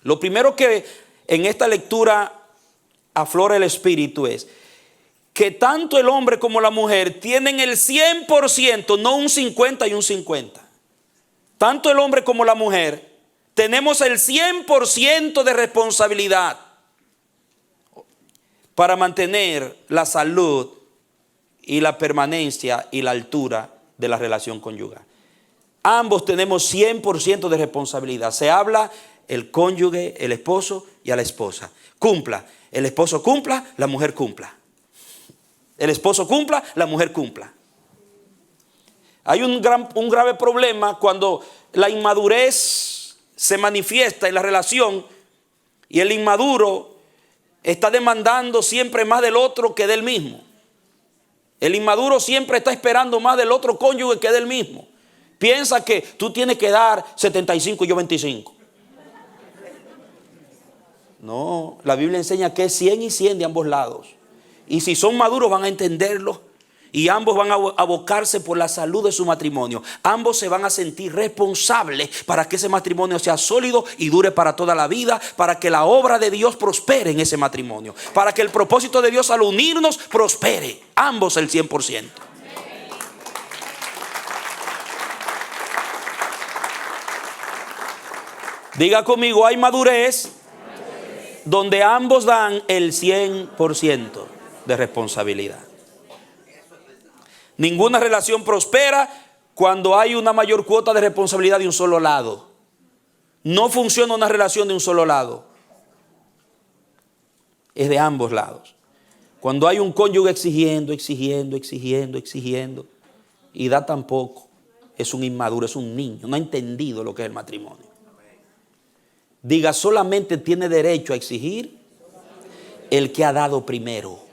Speaker 1: Lo primero que en esta lectura aflora el espíritu es que tanto el hombre como la mujer tienen el 100%, no un 50 y un 50. Tanto el hombre como la mujer tenemos el 100% de responsabilidad para mantener la salud y la permanencia y la altura de la relación conyugal. Ambos tenemos 100% de responsabilidad. Se habla el cónyuge, el esposo y a la esposa. Cumpla. El esposo cumpla, la mujer cumpla. El esposo cumpla, la mujer cumpla. Hay un grave problema cuando la inmadurez se manifiesta en la relación y el inmaduro está demandando siempre más del otro que del mismo. El inmaduro siempre está esperando más del otro cónyuge que del mismo. Piensa que tú tienes que dar 75 y yo 25. No, la Biblia enseña que es 100 y 100 de ambos lados. Y si son maduros van a entenderlo. Y ambos van a abocarse por la salud de su matrimonio. Ambos se van a sentir responsables para que ese matrimonio sea sólido y dure para toda la vida. Para que la obra de Dios prospere en ese matrimonio. Para que el propósito de Dios al unirnos prospere. Ambos el 100%. Diga conmigo, hay madurez donde ambos dan el 100% de responsabilidad. Ninguna relación prospera cuando hay una mayor cuota de responsabilidad de un solo lado. No funciona una relación de un solo lado. Es de ambos lados. Cuando hay un cónyuge exigiendo y da tan poco, es un inmaduro, es un niño, no ha entendido lo que es el matrimonio. Diga, solamente tiene derecho a exigir el que ha dado primero.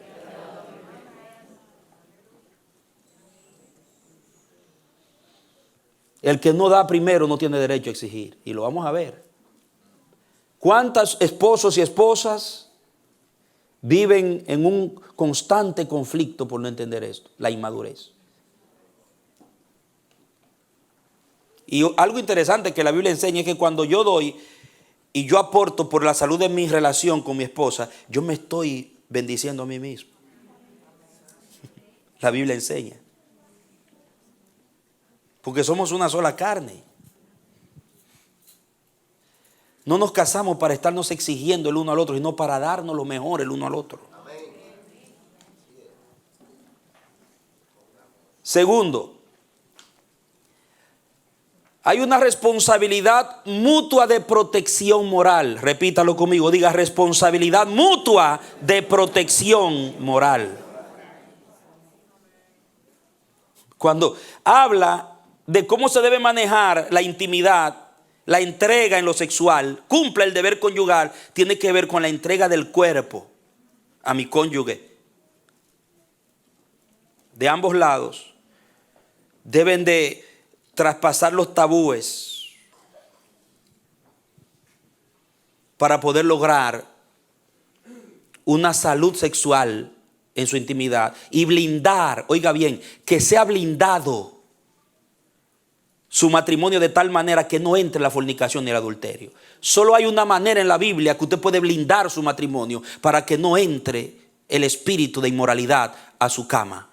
Speaker 1: El que no da primero no tiene derecho a exigir. Y lo vamos a ver. ¿Cuántos esposos y esposas viven en un constante conflicto por no entender esto? La inmadurez. Y algo interesante que la Biblia enseña es que cuando yo doy y yo aporto por la salud de mi relación con mi esposa, yo me estoy bendiciendo a mí mismo. La Biblia enseña. Porque somos una sola carne. No nos casamos para estarnos exigiendo el uno al otro, sino para darnos lo mejor el uno al otro. Segundo, hay una responsabilidad mutua de protección moral. Repítalo conmigo, diga responsabilidad mutua de protección moral. Cuando habla de cómo se debe manejar la intimidad, la entrega en lo sexual, cumple el deber conyugal, tiene que ver con la entrega del cuerpo a mi cónyuge. De ambos lados deben de traspasar los tabúes para poder lograr una salud sexual en su intimidad y blindar, oiga bien, que sea blindado su matrimonio de tal manera que no entre la fornicación ni el adulterio. Solo hay una manera en la Biblia que usted puede blindar su matrimonio para que no entre el espíritu de inmoralidad a su cama.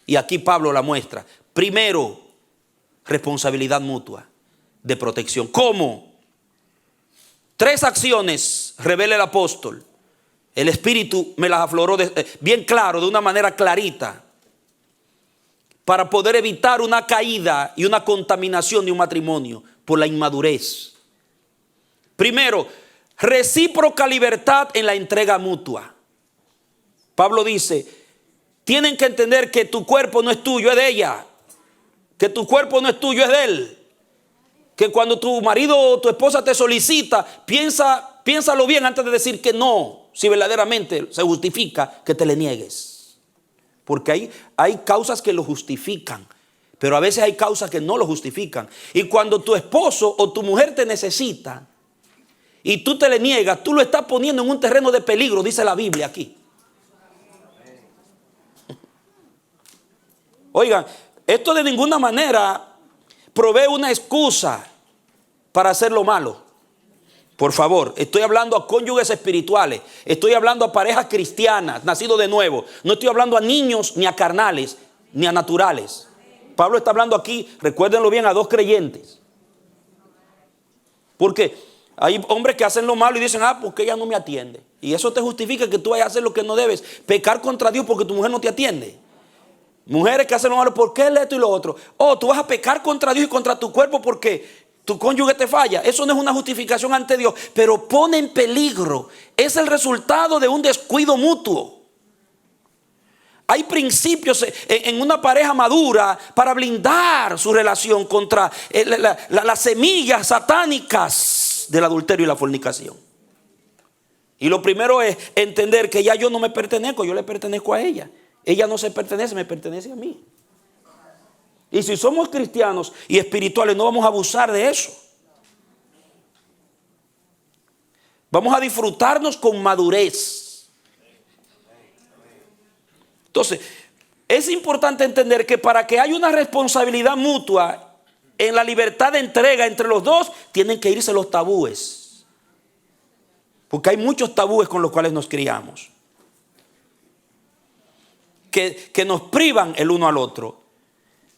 Speaker 1: Y aquí Pablo la muestra. Primero, responsabilidad mutua de protección. ¿Cómo? 3 acciones revela el apóstol. El Espíritu me las afloró bien claro, de una manera clarita, para poder evitar una caída y una contaminación de un matrimonio por la inmadurez. Primero, recíproca libertad en la entrega mutua. Pablo dice, tienen que entender que tu cuerpo no es tuyo, es de ella. Que tu cuerpo no es tuyo, es de él. Que cuando tu marido o tu esposa te solicita, piénsalo bien antes de decir que no, si verdaderamente se justifica que te le niegues. Porque hay causas que lo justifican, pero a veces hay causas que no lo justifican. Y cuando tu esposo o tu mujer te necesita y tú te le niegas, tú lo estás poniendo en un terreno de peligro, dice la Biblia aquí. Oigan, esto de ninguna manera provee una excusa para hacer lo malo. Por favor, estoy hablando a cónyuges espirituales, estoy hablando a parejas cristianas, nacidos de nuevo. No estoy hablando a niños, ni a carnales, ni a naturales. Pablo está hablando aquí, recuérdenlo bien, a 2 creyentes. Porque hay hombres que hacen lo malo y dicen, porque ella no me atiende. Y eso te justifica que tú vayas a hacer lo que no debes. Pecar contra Dios porque tu mujer no te atiende. Mujeres que hacen lo malo, ¿por qué esto y lo otro? Tú vas a pecar contra Dios y contra tu cuerpo porque tu cónyuge te falla. Eso no es una justificación ante Dios, pero pone en peligro. Es el resultado de un descuido mutuo. Hay principios en una pareja madura para blindar su relación contra las semillas satánicas del adulterio y la fornicación. Y lo primero es entender que ya yo no me pertenezco, yo le pertenezco a ella. Ella no se pertenece, me pertenece a mí. Y si somos cristianos y espirituales, no vamos a abusar de eso. Vamos a disfrutarnos con madurez. Entonces, es importante entender que para que haya una responsabilidad mutua en la libertad de entrega entre los dos, tienen que irse los tabúes. Porque hay muchos tabúes con los cuales nos criamos. Que nos privan el uno al otro.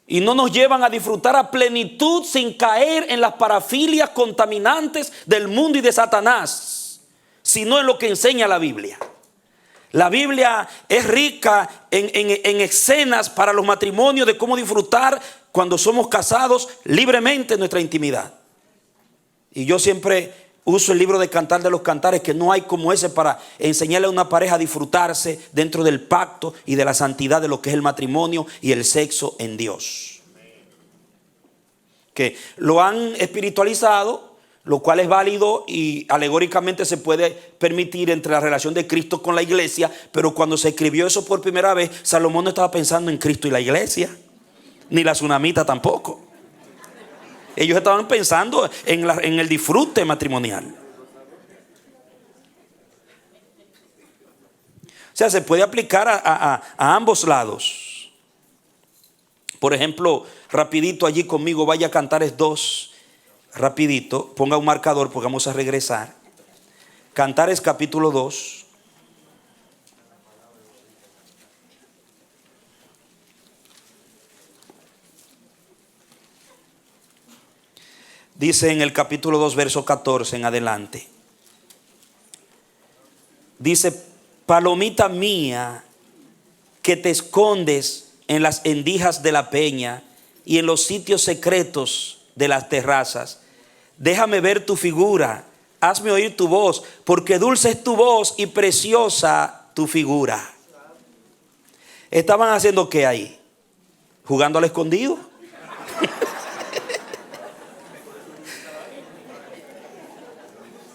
Speaker 1: Y no nos llevan a disfrutar a plenitud sin caer en las parafilias contaminantes del mundo y de Satanás, sino en lo que enseña la Biblia. La Biblia es rica en escenas para los matrimonios de cómo disfrutar cuando somos casados libremente nuestra intimidad. Y yo siempre uso el libro de Cantar de los Cantares, que no hay como ese para enseñarle a una pareja a disfrutarse dentro del pacto y de la santidad de lo que es el matrimonio y el sexo en Dios. Que lo han espiritualizado, lo cual es válido y alegóricamente se puede permitir entre la relación de Cristo con la iglesia, pero cuando se escribió eso por primera vez, Salomón no estaba pensando en Cristo y la iglesia, ni la tsunamita tampoco. Ellos estaban pensando en el disfrute matrimonial. O sea, se puede aplicar a ambos lados. Por ejemplo, rapidito allí conmigo, vaya a Cantares 2, rapidito, ponga un marcador porque vamos a regresar. Cantares capítulo 2. Dice en el capítulo 2, verso 14 en adelante. Dice: palomita mía, que te escondes en las endijas de la peña y en los sitios secretos de las terrazas, déjame ver tu figura, hazme oír tu voz, porque dulce es tu voz y preciosa tu figura. ¿Estaban haciendo qué ahí? ¿Jugando al escondido?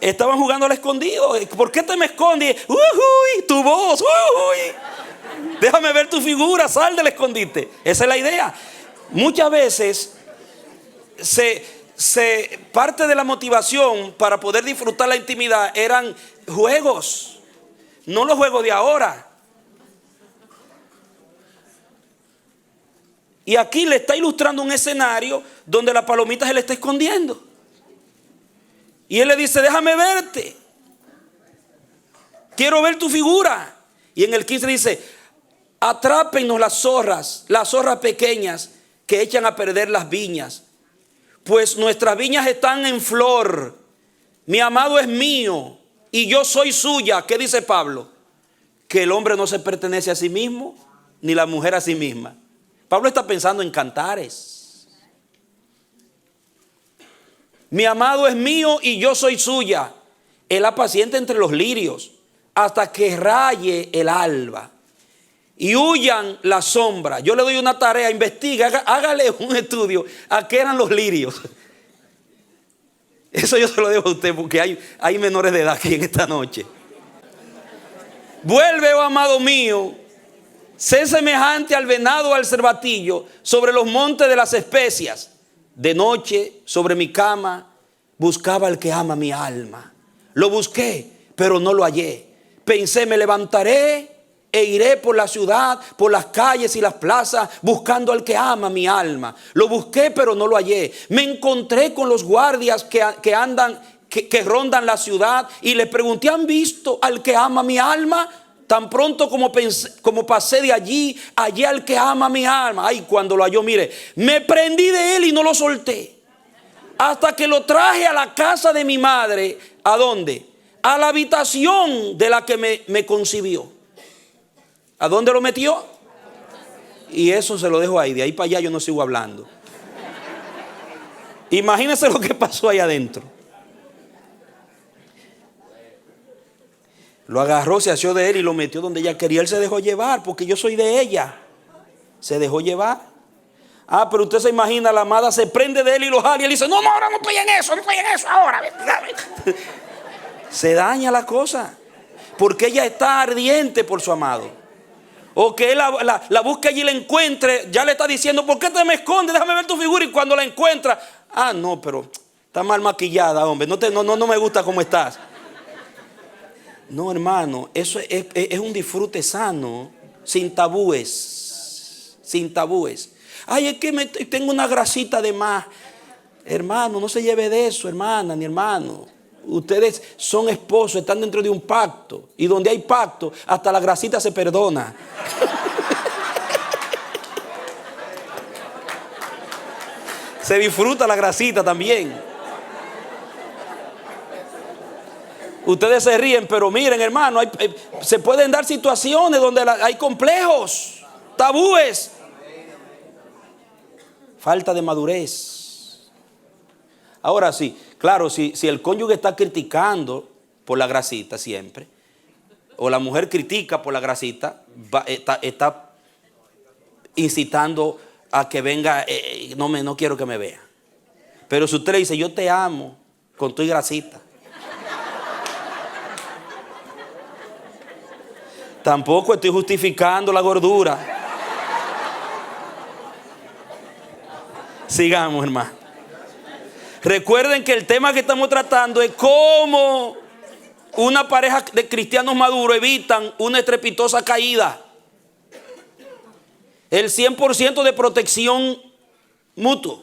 Speaker 1: Estaban jugando al escondido. ¿Por qué te me escondes? Uy, tu voz. Uy. Déjame ver tu figura, sal del escondite. Esa es la idea. Muchas veces parte de la motivación para poder disfrutar la intimidad eran juegos, no los juegos de ahora. Y aquí le está ilustrando un escenario donde la palomita se le está escondiendo. Y él le dice: déjame verte, quiero ver tu figura. Y en el 15 dice: atrápenos las zorras pequeñas que echan a perder las viñas, pues nuestras viñas están en flor. Mi amado es mío y yo soy suya. ¿Qué dice Pablo? Que el hombre no se pertenece a sí mismo, ni la mujer a sí misma. Pablo está pensando en Cantares. Mi amado es mío y yo soy suya. Él apacienta entre los lirios hasta que raye el alba y huyan las sombras. Yo le doy una tarea: investiga, hágale un estudio a qué eran los lirios. Eso yo se lo dejo a usted porque hay menores de edad aquí en esta noche. Vuelve, oh amado mío, sé semejante al venado o al cervatillo sobre los montes de las especias. De noche, sobre mi cama, buscaba al que ama mi alma. Lo busqué, pero no lo hallé. Pensé: me levantaré e iré por la ciudad, por las calles y las plazas, buscando al que ama mi alma. Lo busqué, pero no lo hallé. Me encontré con los guardias que rondan la ciudad y les pregunté: ¿han visto al que ama mi alma? Tan pronto como pasé de allí, hallé al que ama mi alma. Ay, cuando lo halló, mire, me prendí de él y no lo solté, hasta que lo traje a la casa de mi madre. ¿A dónde? A la habitación de la que me concibió. ¿A dónde lo metió? Y eso se lo dejo ahí. De ahí para allá yo no sigo hablando. Imagínense lo que pasó ahí adentro. Lo agarró, se asió de él y lo metió donde ella quería. Él se dejó llevar porque yo soy de ella. Se dejó llevar. Ah, pero usted se imagina, la amada se prende de él y lo jala y él dice: no, ahora no estoy en eso ahora. Se daña la cosa porque ella está ardiente por su amado. O que él la busque allí y la encuentre, ya le está diciendo: ¿por qué te me escondes? Déjame ver tu figura. Y cuando la encuentra: ah, no, pero está mal maquillada, hombre. No me gusta cómo estás. No, hermano, eso es un disfrute sano, sin tabúes. Sin tabúes. Ay, es que tengo una grasita de más. Hermano, no se lleve de eso, hermana ni hermano. Ustedes son esposos, están dentro de un pacto. Y donde hay pacto, hasta la grasita se perdona. Se disfruta la grasita también. Ustedes se ríen, pero miren, hermano, se pueden dar situaciones donde hay complejos, tabúes, falta de madurez. Ahora sí, claro, si el cónyuge está criticando por la grasita siempre, o la mujer critica por la grasita, está incitando a que venga, no quiero que me vea. Pero si usted le dice: yo te amo con tu grasita, tampoco estoy justificando la gordura. Sigamos, hermano. Recuerden que el tema que estamos tratando es cómo una pareja de cristianos maduros evitan una estrepitosa caída. El 100% de protección mutuo.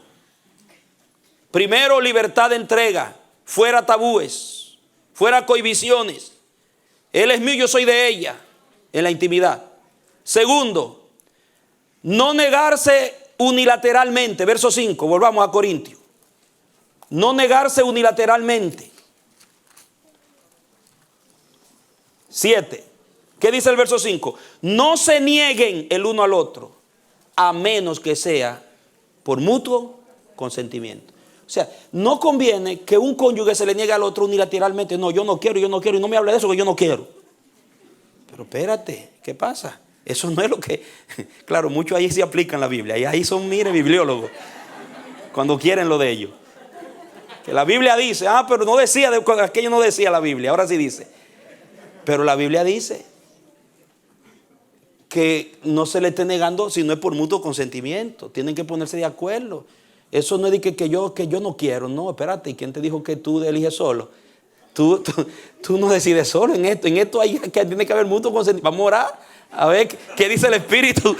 Speaker 1: Primero, libertad de entrega. Fuera tabúes. Fuera cohibiciones. Él es mío, yo soy de ella. En la intimidad. Segundo, no negarse unilateralmente. Verso 5, volvamos a Corintios. No negarse unilateralmente. 7. ¿Qué dice el verso 5? No se nieguen el uno al otro, a menos que sea por mutuo consentimiento. O sea, no conviene que un cónyuge se le niegue al otro unilateralmente. No, yo no quiero, y no me hable de eso que yo no quiero. Pero espérate, ¿qué pasa? Eso no es lo que... Claro, muchos ahí se aplican la Biblia. Y ahí son, mire, bibliólogos. Cuando quieren lo de ellos. Que la Biblia dice, pero no decía, aquello no decía la Biblia, ahora sí dice. Pero la Biblia dice que no se le esté negando si no es por mutuo consentimiento. Tienen que ponerse de acuerdo. Eso no es de que yo no quiero. No, espérate, ¿y quién te dijo que tú eliges solo? Tú no decides solo en esto. En esto hay que tiene que haber mutuo consentimiento. Vamos a orar a ver qué dice el Espíritu.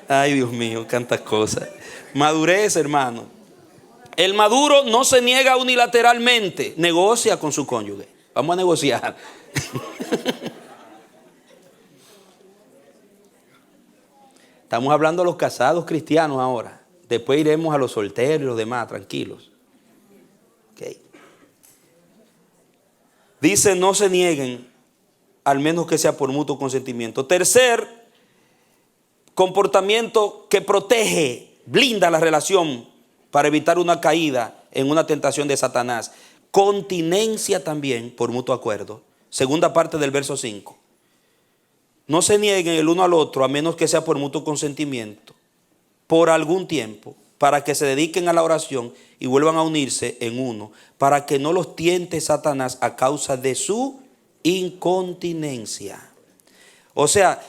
Speaker 1: Ay, Dios mío, tantas cosas. Madurez, hermano. El maduro no se niega unilateralmente. Negocia con su cónyuge. Vamos a negociar. Estamos hablando de los casados cristianos ahora. Después iremos a los solteros y los demás, tranquilos. Okay. Dice, no se nieguen, al menos que sea por mutuo consentimiento. Tercer comportamiento que protege, blinda la relación para evitar una caída en una tentación de Satanás. Continencia también por mutuo acuerdo. Segunda parte del verso 5. No se nieguen el uno al otro a menos que sea por mutuo consentimiento, por algún tiempo, para que se dediquen a la oración y vuelvan a unirse en uno, para que no los tiente Satanás a causa de su incontinencia. O sea,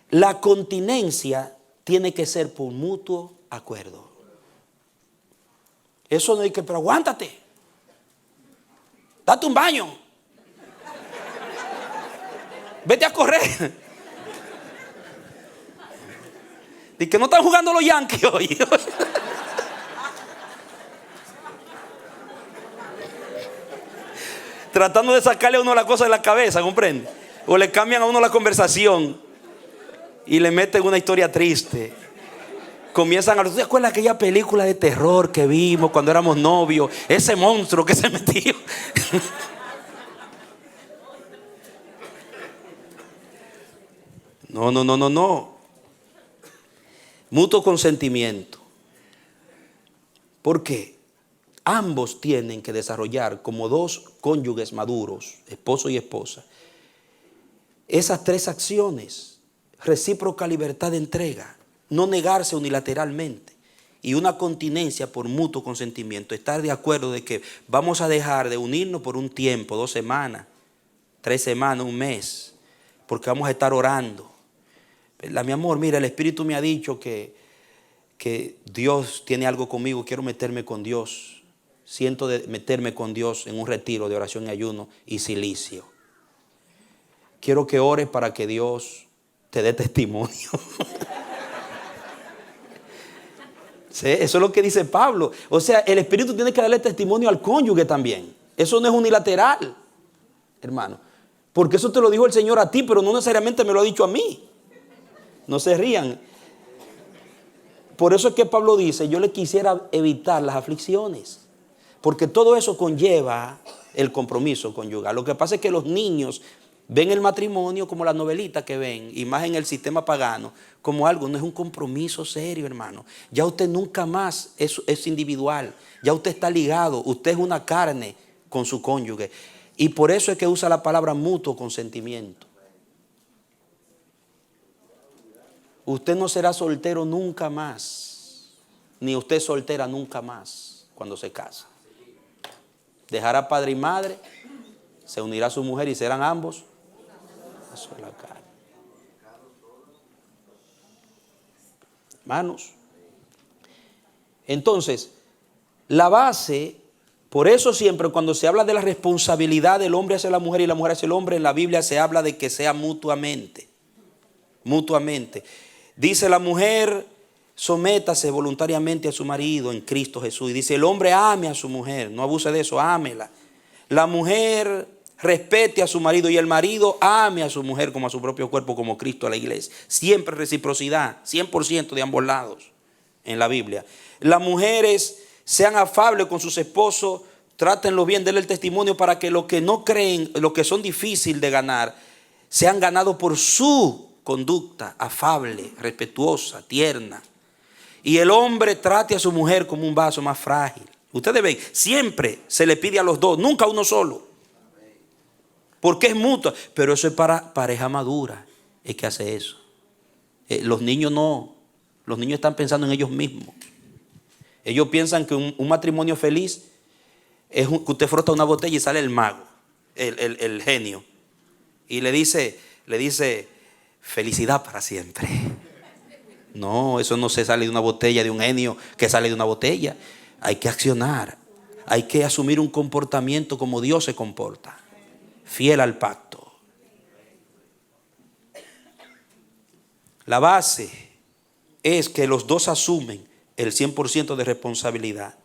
Speaker 1: la continencia tiene que ser por mutuo acuerdo. Eso no es que, pero aguántate, date un baño, vete a correr. Dice que no están jugando los Yankees hoy. Tratando de sacarle a uno la cosa de la cabeza, ¿comprende? O le cambian a uno la conversación y le meten una historia triste. Comienzan a... ¿Tú te acuerdas de aquella película de terror que vimos cuando éramos novios? Ese monstruo que se metió. No. Mutuo consentimiento. ¿Por qué? Ambos tienen que desarrollar como dos cónyuges maduros, esposo y esposa, esas tres acciones: recíproca libertad de entrega, no negarse unilateralmente, y una continencia por mutuo consentimiento. Estar de acuerdo de que vamos a dejar de unirnos por un tiempo, 2 semanas, 3 semanas, un mes, porque vamos a estar orando. Mi amor, mira, el Espíritu me ha dicho que Dios tiene algo conmigo, quiero meterme con Dios. Siento de meterme con Dios en un retiro de oración y ayuno y cilicio. Quiero que ores para que Dios te dé testimonio. ¿Sí? Eso es lo que dice Pablo. O sea, el Espíritu tiene que darle testimonio al cónyuge también. Eso no es unilateral, hermano. Porque eso te lo dijo el Señor a ti, pero no necesariamente me lo ha dicho a mí. No se rían. Por eso es que Pablo dice, yo le quisiera evitar las aflicciones. Porque todo eso conlleva el compromiso conyugal. Lo que pasa es que los niños ven el matrimonio como la novelita que ven, y más en el sistema pagano, como algo, no es un compromiso serio, hermano. Ya usted nunca más es individual. Ya usted está ligado, usted es una carne con su cónyuge. Y por eso es que usa la palabra mutuo consentimiento. Usted no será soltero nunca más, ni usted soltera nunca más cuando se casa. Dejará padre y madre, se unirá a su mujer y serán ambos una sola carne. hermanos. Entonces, la base, por eso siempre cuando se habla de la responsabilidad del hombre hacia la mujer y la mujer hacia el hombre, en la Biblia se habla de que sea mutuamente. Mutuamente. Dice la mujer, sométase voluntariamente a su marido en Cristo Jesús. Y dice el hombre ame a su mujer, no abuse de eso, ámela. La mujer respete a su marido y el marido ame a su mujer como a su propio cuerpo, como Cristo a la iglesia. Siempre reciprocidad, 100% de ambos lados en la Biblia. Las mujeres sean afables con sus esposos, trátenlo bien, denle el testimonio para que los que no creen, los que son difíciles de ganar, sean ganados por su conducta afable, respetuosa, tierna. Y el hombre trate a su mujer como un vaso más frágil. Ustedes ven, siempre se le pide a los dos, nunca a uno solo. Porque es mutuo. Pero eso es para pareja madura, es que hace eso. Los niños no, los niños están pensando en ellos mismos. Ellos piensan que un matrimonio feliz es que usted frota una botella y sale el mago, el genio. Y le dice, felicidad para siempre. No, eso no se sale de una botella, de un genio que sale de una botella. Hay que accionar, hay que asumir un comportamiento como Dios se comporta, fiel al pacto. La base es que los dos asumen el 100% de responsabilidad.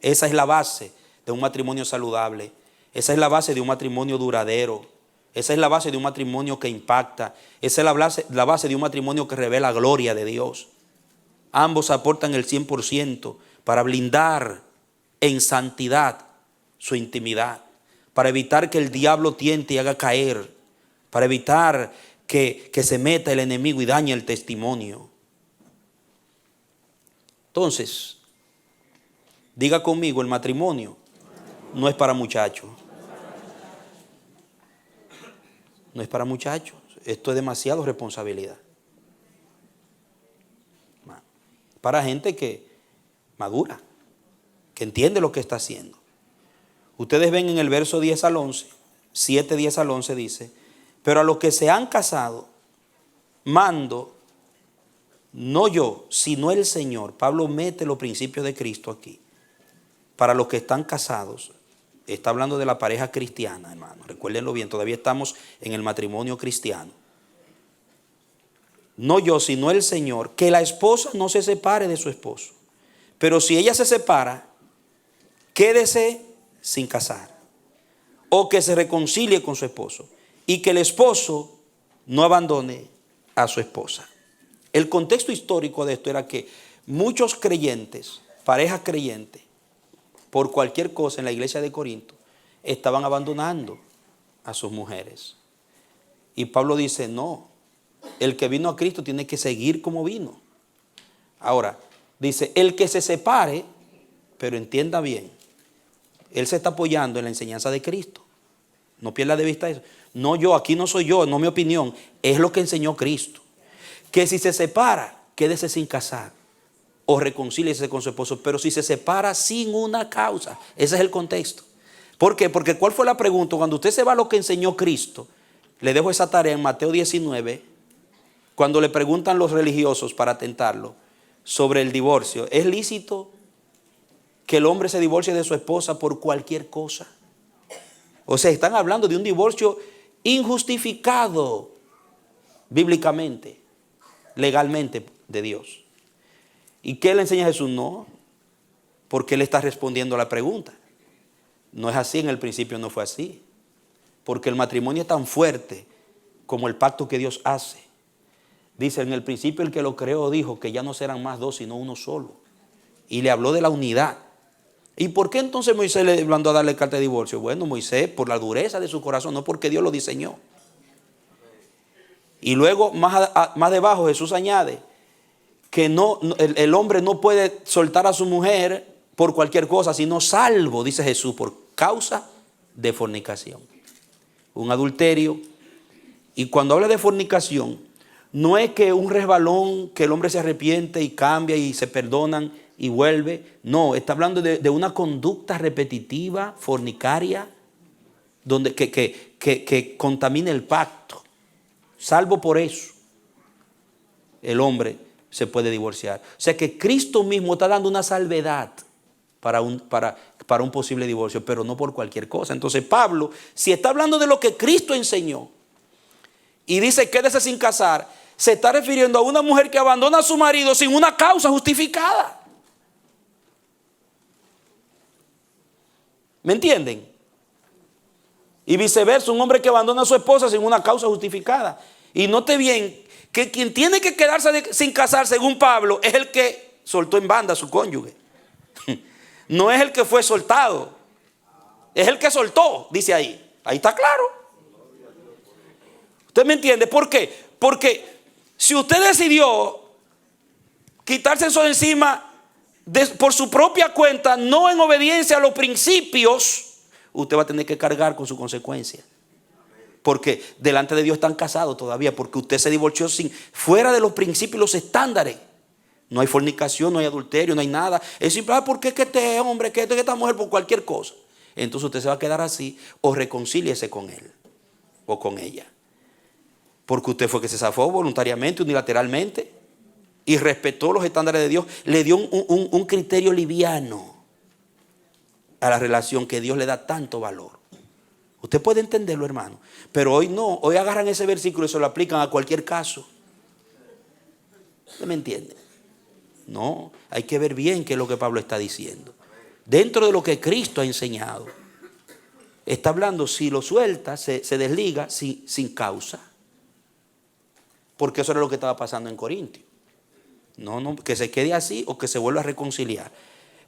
Speaker 1: Esa es la base de un matrimonio saludable. Esa es la base de un matrimonio duradero. Esa es la base de un matrimonio que impacta. Esa es la base de un matrimonio que revela gloria de Dios. Ambos aportan el 100% para blindar en santidad su intimidad, para evitar que el diablo tiente y haga caer, para evitar que se meta el enemigo y dañe el testimonio. Entonces, diga conmigo, el matrimonio no es para muchachos. No es para muchachos. Esto es demasiado responsabilidad. Para gente que madura, que entiende lo que está haciendo. Ustedes ven en el verso 10 al 11, 7, 10 al 11 dice, pero a los que se han casado, mando, no yo, sino el Señor. Pablo mete los principios de Cristo aquí. Para los que están casados, está hablando de la pareja cristiana, hermano. Recuérdenlo bien, todavía estamos en el matrimonio cristiano. No yo, sino el Señor, que la esposa no se separe de su esposo. Pero si ella se separa, quédese sin casar. O que se reconcilie con su esposo. Y que el esposo no abandone a su esposa. El contexto histórico de esto era que muchos creyentes, parejas creyentes, por cualquier cosa en la iglesia de Corinto, estaban abandonando a sus mujeres. Y Pablo dice, no, el que vino a Cristo tiene que seguir como vino. Ahora, dice, el que se separe, pero entienda bien, él se está apoyando en la enseñanza de Cristo. No pierda de vista eso. No yo, aquí no soy yo, no mi opinión, es lo que enseñó Cristo. Que si se separa, quédese sin casar o reconcíliese con su esposo, pero si se separa sin una causa, ese es el contexto. ¿Por qué? Porque ¿cuál fue la pregunta? Cuando usted se va a lo que enseñó Cristo, le dejo esa tarea en Mateo 19, cuando le preguntan los religiosos para tentarlo sobre el divorcio, ¿es lícito que el hombre se divorcie de su esposa por cualquier cosa? O sea, están hablando de un divorcio injustificado bíblicamente, legalmente de Dios. ¿Y qué le enseña Jesús? No, porque él está respondiendo a la pregunta. No es así, en el principio no fue así. Porque el matrimonio es tan fuerte como el pacto que Dios hace. Dice, en el principio el que lo creó dijo que ya no serán más dos sino uno solo. Y le habló de la unidad. ¿Y por qué entonces Moisés le mandó a darle carta de divorcio? Bueno, Moisés por la dureza de su corazón, no porque Dios lo diseñó. Y luego más debajo Jesús añade que el hombre no puede soltar a su mujer por cualquier cosa, sino salvo, dice Jesús, por causa de fornicación. Un adulterio. Y cuando habla de fornicación, no es que un resbalón, que el hombre se arrepiente y cambia y se perdonan y vuelve. No, está hablando de una conducta repetitiva, fornicaria, donde, que contamina el pacto. Salvo por eso, el hombre se puede divorciar. O sea que Cristo mismo está dando una salvedad para un posible divorcio, pero no por cualquier cosa. Entonces Pablo, si está hablando de lo que Cristo enseñó y dice quédese sin casar, se está refiriendo a una mujer que abandona a su marido sin una causa justificada. ¿Me entienden? Y viceversa, un hombre que abandona a su esposa sin una causa justificada. Y note bien que quien tiene que quedarse sin casar, según Pablo, es el que soltó en banda a su cónyuge. No es el que fue soltado, es el que soltó, dice ahí. Ahí está claro. ¿Usted me entiende? ¿Por qué? Porque si usted decidió quitarse eso de encima por su propia cuenta, no en obediencia a los principios, usted va a tener que cargar con su consecuencia. Porque delante de Dios están casados todavía, porque usted se divorció fuera de los principios y los estándares. No hay fornicación, no hay adulterio, no hay nada. Es simple, porque es que este hombre, que esta mujer, por cualquier cosa. Entonces usted se va a quedar así, o reconcíliese con él o con ella. Porque usted fue que se zafó voluntariamente, unilateralmente, y respetó los estándares de Dios. Le dio un criterio liviano a la relación que Dios le da tanto valor. Usted puede entenderlo, hermano. Pero hoy no, hoy agarran ese versículo y se lo aplican a cualquier caso. ¿Usted me entiende? No, hay que ver bien qué es lo que Pablo está diciendo. Dentro de lo que Cristo ha enseñado, está hablando si lo suelta, se desliga sin causa. Porque eso era lo que estaba pasando en Corintios. No, que se quede así o que se vuelva a reconciliar.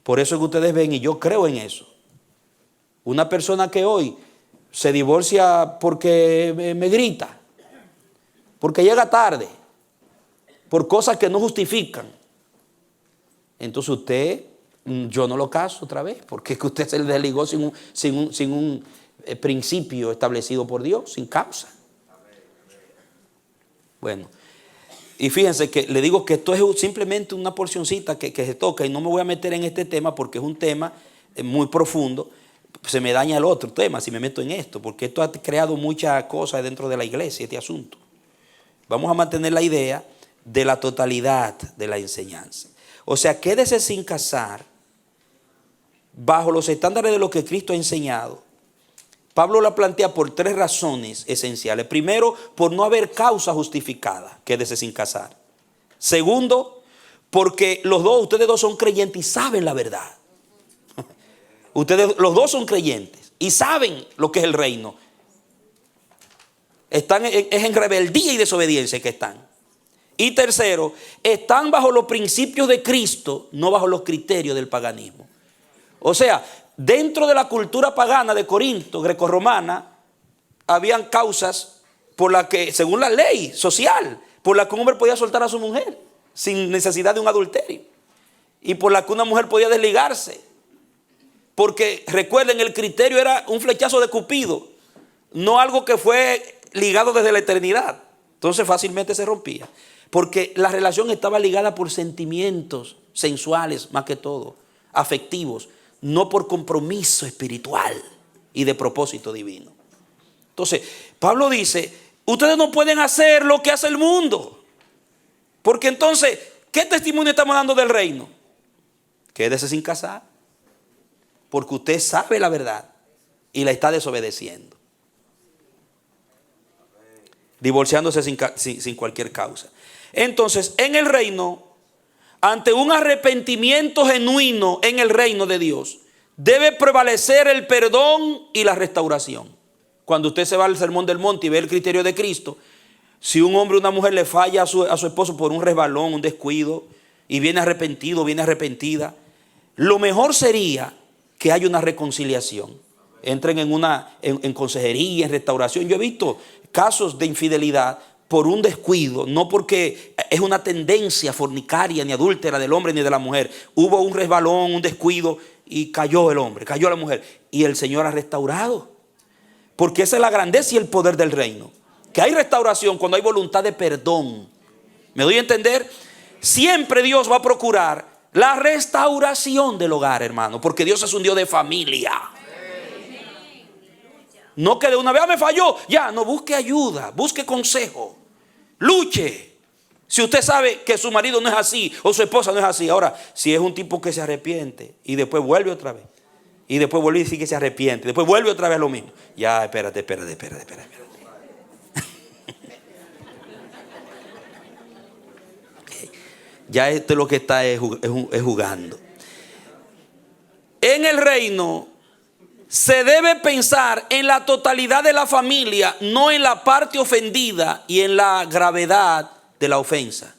Speaker 1: Por eso es que ustedes ven, y yo creo en eso, una persona que hoy se divorcia porque me grita, porque llega tarde, por cosas que no justifican. Entonces usted, yo no lo caso otra vez, porque es que usted se le desligó sin un principio establecido por Dios, sin causa. Bueno, y fíjense que le digo que esto es simplemente una porcioncita que se toca, y no me voy a meter en este tema porque es un tema muy profundo. Se me daña el otro tema si me meto en esto, porque esto ha creado muchas cosas dentro de la iglesia, este asunto. Vamos a mantener la idea de la totalidad de la enseñanza. O sea, quédese sin casar bajo los estándares de lo que Cristo ha enseñado. Pablo la plantea por 3 razones esenciales. Primero, por no haber causa justificada, quédese sin casar. Segundo, porque ustedes dos son creyentes y saben la verdad. Ustedes los dos son creyentes y saben lo que es el reino. Es en rebeldía y desobediencia que están. Y tercero, están bajo los principios de Cristo, no bajo los criterios del paganismo. O sea, dentro de la cultura pagana de Corinto, grecorromana, habían causas por las que, según la ley social, por la que un hombre podía soltar a su mujer sin necesidad de un adulterio, y por la que una mujer podía desligarse. Porque recuerden, el criterio era un flechazo de Cupido, no algo que fue ligado desde la eternidad. Entonces fácilmente se rompía, porque la relación estaba ligada por sentimientos sensuales, más que todo, afectivos, no por compromiso espiritual y de propósito divino. Entonces, Pablo dice, ustedes no pueden hacer lo que hace el mundo, porque entonces, ¿qué testimonio estamos dando del reino? Quédese sin casar, porque usted sabe la verdad y la está desobedeciendo, divorciándose sin cualquier causa. Entonces, en el reino, ante un arrepentimiento genuino en el reino de Dios, debe prevalecer el perdón y la restauración. Cuando usted se va al Sermón del Monte y ve el criterio de Cristo, si un hombre o una mujer le falla a su esposo por un resbalón, un descuido, y viene arrepentido, viene arrepentida, lo mejor sería que haya una reconciliación. Entren en consejería, en restauración. Yo he visto casos de infidelidad por un descuido, no porque es una tendencia fornicaria ni adúltera del hombre ni de la mujer. Hubo un resbalón, un descuido y cayó el hombre, cayó la mujer, y el Señor ha restaurado. Porque esa es la grandeza y el poder del reino, que hay restauración cuando hay voluntad de perdón. ¿Me doy a entender? Siempre Dios va a procurar la restauración del hogar, hermano, porque Dios es un Dios de familia. No que de una vez me falló, ya, no, busque ayuda, busque consejo, luche, Si usted sabe que su marido no es así o su esposa no es así. Ahora, si es un tipo que se arrepiente y después vuelve otra vez. Y después vuelve y dice que se arrepiente. Después vuelve otra vez a lo mismo. Ya, espérate. Ya esto lo que está es jugando. En el reino se debe pensar en la totalidad de la familia, no en la parte ofendida y en la gravedad de la ofensa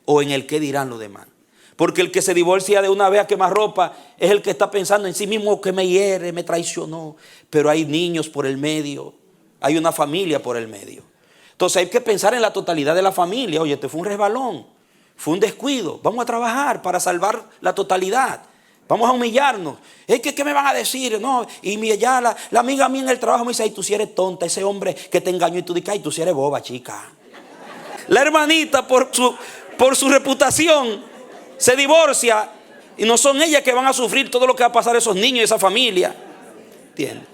Speaker 1: o en el qué dirán los demás. Porque el que se divorcia de una vez a quemarropa es el que está pensando en sí mismo, que me hiere, me traicionó. Pero hay niños por el medio, hay una familia por el medio. Entonces hay que pensar en la totalidad de la familia. Oye, este fue un resbalón, fue un descuido. Vamos a trabajar para salvar la totalidad. Vamos a humillarnos. Es que, ¿qué me van a decir? No. Y ya la amiga mía en el trabajo me dice, ay, tú si eres tonta, ese hombre que te engañó. Y tú dices, ay, tú si eres boba, chica. La hermanita por su reputación se divorcia y no son ellas que van a sufrir todo lo que va a pasar a esos niños y esa familia. ¿Entiendes?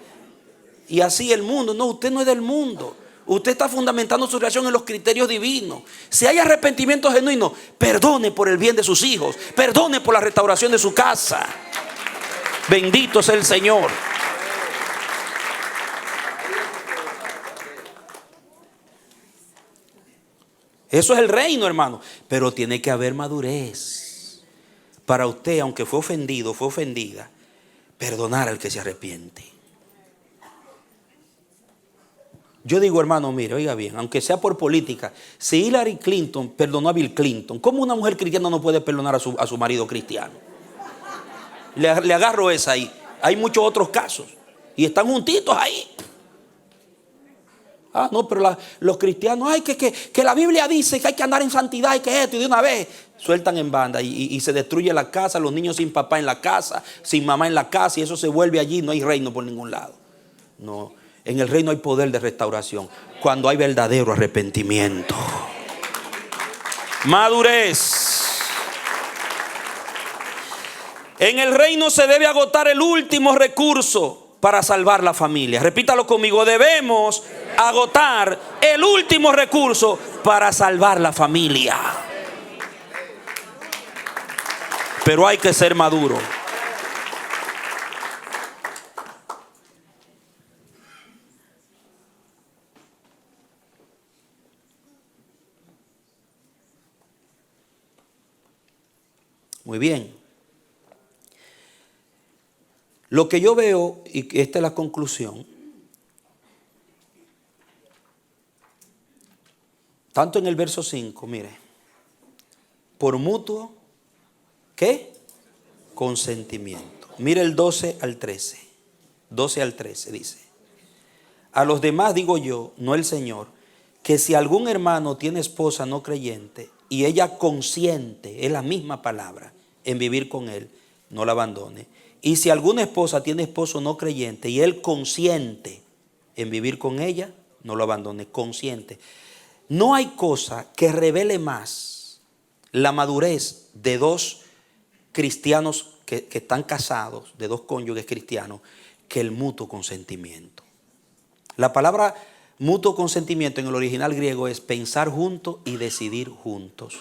Speaker 1: Y así el mundo. No, usted no es del mundo. Usted está fundamentando su relación en los criterios divinos. Si hay arrepentimiento genuino, perdone por el bien de sus hijos. Perdone por la restauración de su casa. Bendito sea el Señor. Eso es el reino, hermano. Pero tiene que haber madurez. Para usted, aunque fue ofendido, fue ofendida, perdonar al que se arrepiente. Yo digo, hermano, mire, oiga bien, aunque sea por política, si Hillary Clinton perdonó a Bill Clinton, ¿cómo una mujer cristiana no puede perdonar a su marido cristiano? Le agarro esa ahí. Hay muchos otros casos y están juntitos ahí. Ah, no, pero los cristianos, ay, que la Biblia dice que hay que andar en santidad y que esto, y de una vez sueltan en banda y se destruye la casa, los niños sin papá en la casa, sin mamá en la casa, y eso se vuelve allí, no hay reino por ningún lado. No. En el reino hay poder de restauración cuando hay verdadero arrepentimiento. Madurez. En el reino se debe agotar el último recurso para salvar la familia. Repítalo conmigo. Debemos agotar el último recurso para salvar la familia. Pero hay que ser maduro. Muy bien. Lo que yo veo, y esta es la conclusión, tanto en el verso 5, mire, por mutuo, ¿qué? Consentimiento. Mire el 12 al 13. 12 al 13 dice: a los demás digo yo, no el Señor, que si algún hermano tiene esposa no creyente y ella consiente, es la misma palabra, en vivir con él, no la abandone. Y si alguna esposa tiene esposo no creyente y él consiente en vivir con ella, no lo abandone. Consciente. No hay cosa que revele más la madurez de dos cristianos que están casados, de dos cónyuges cristianos, que el mutuo consentimiento. La palabra mutuo consentimiento en el original griego es pensar juntos y decidir juntos,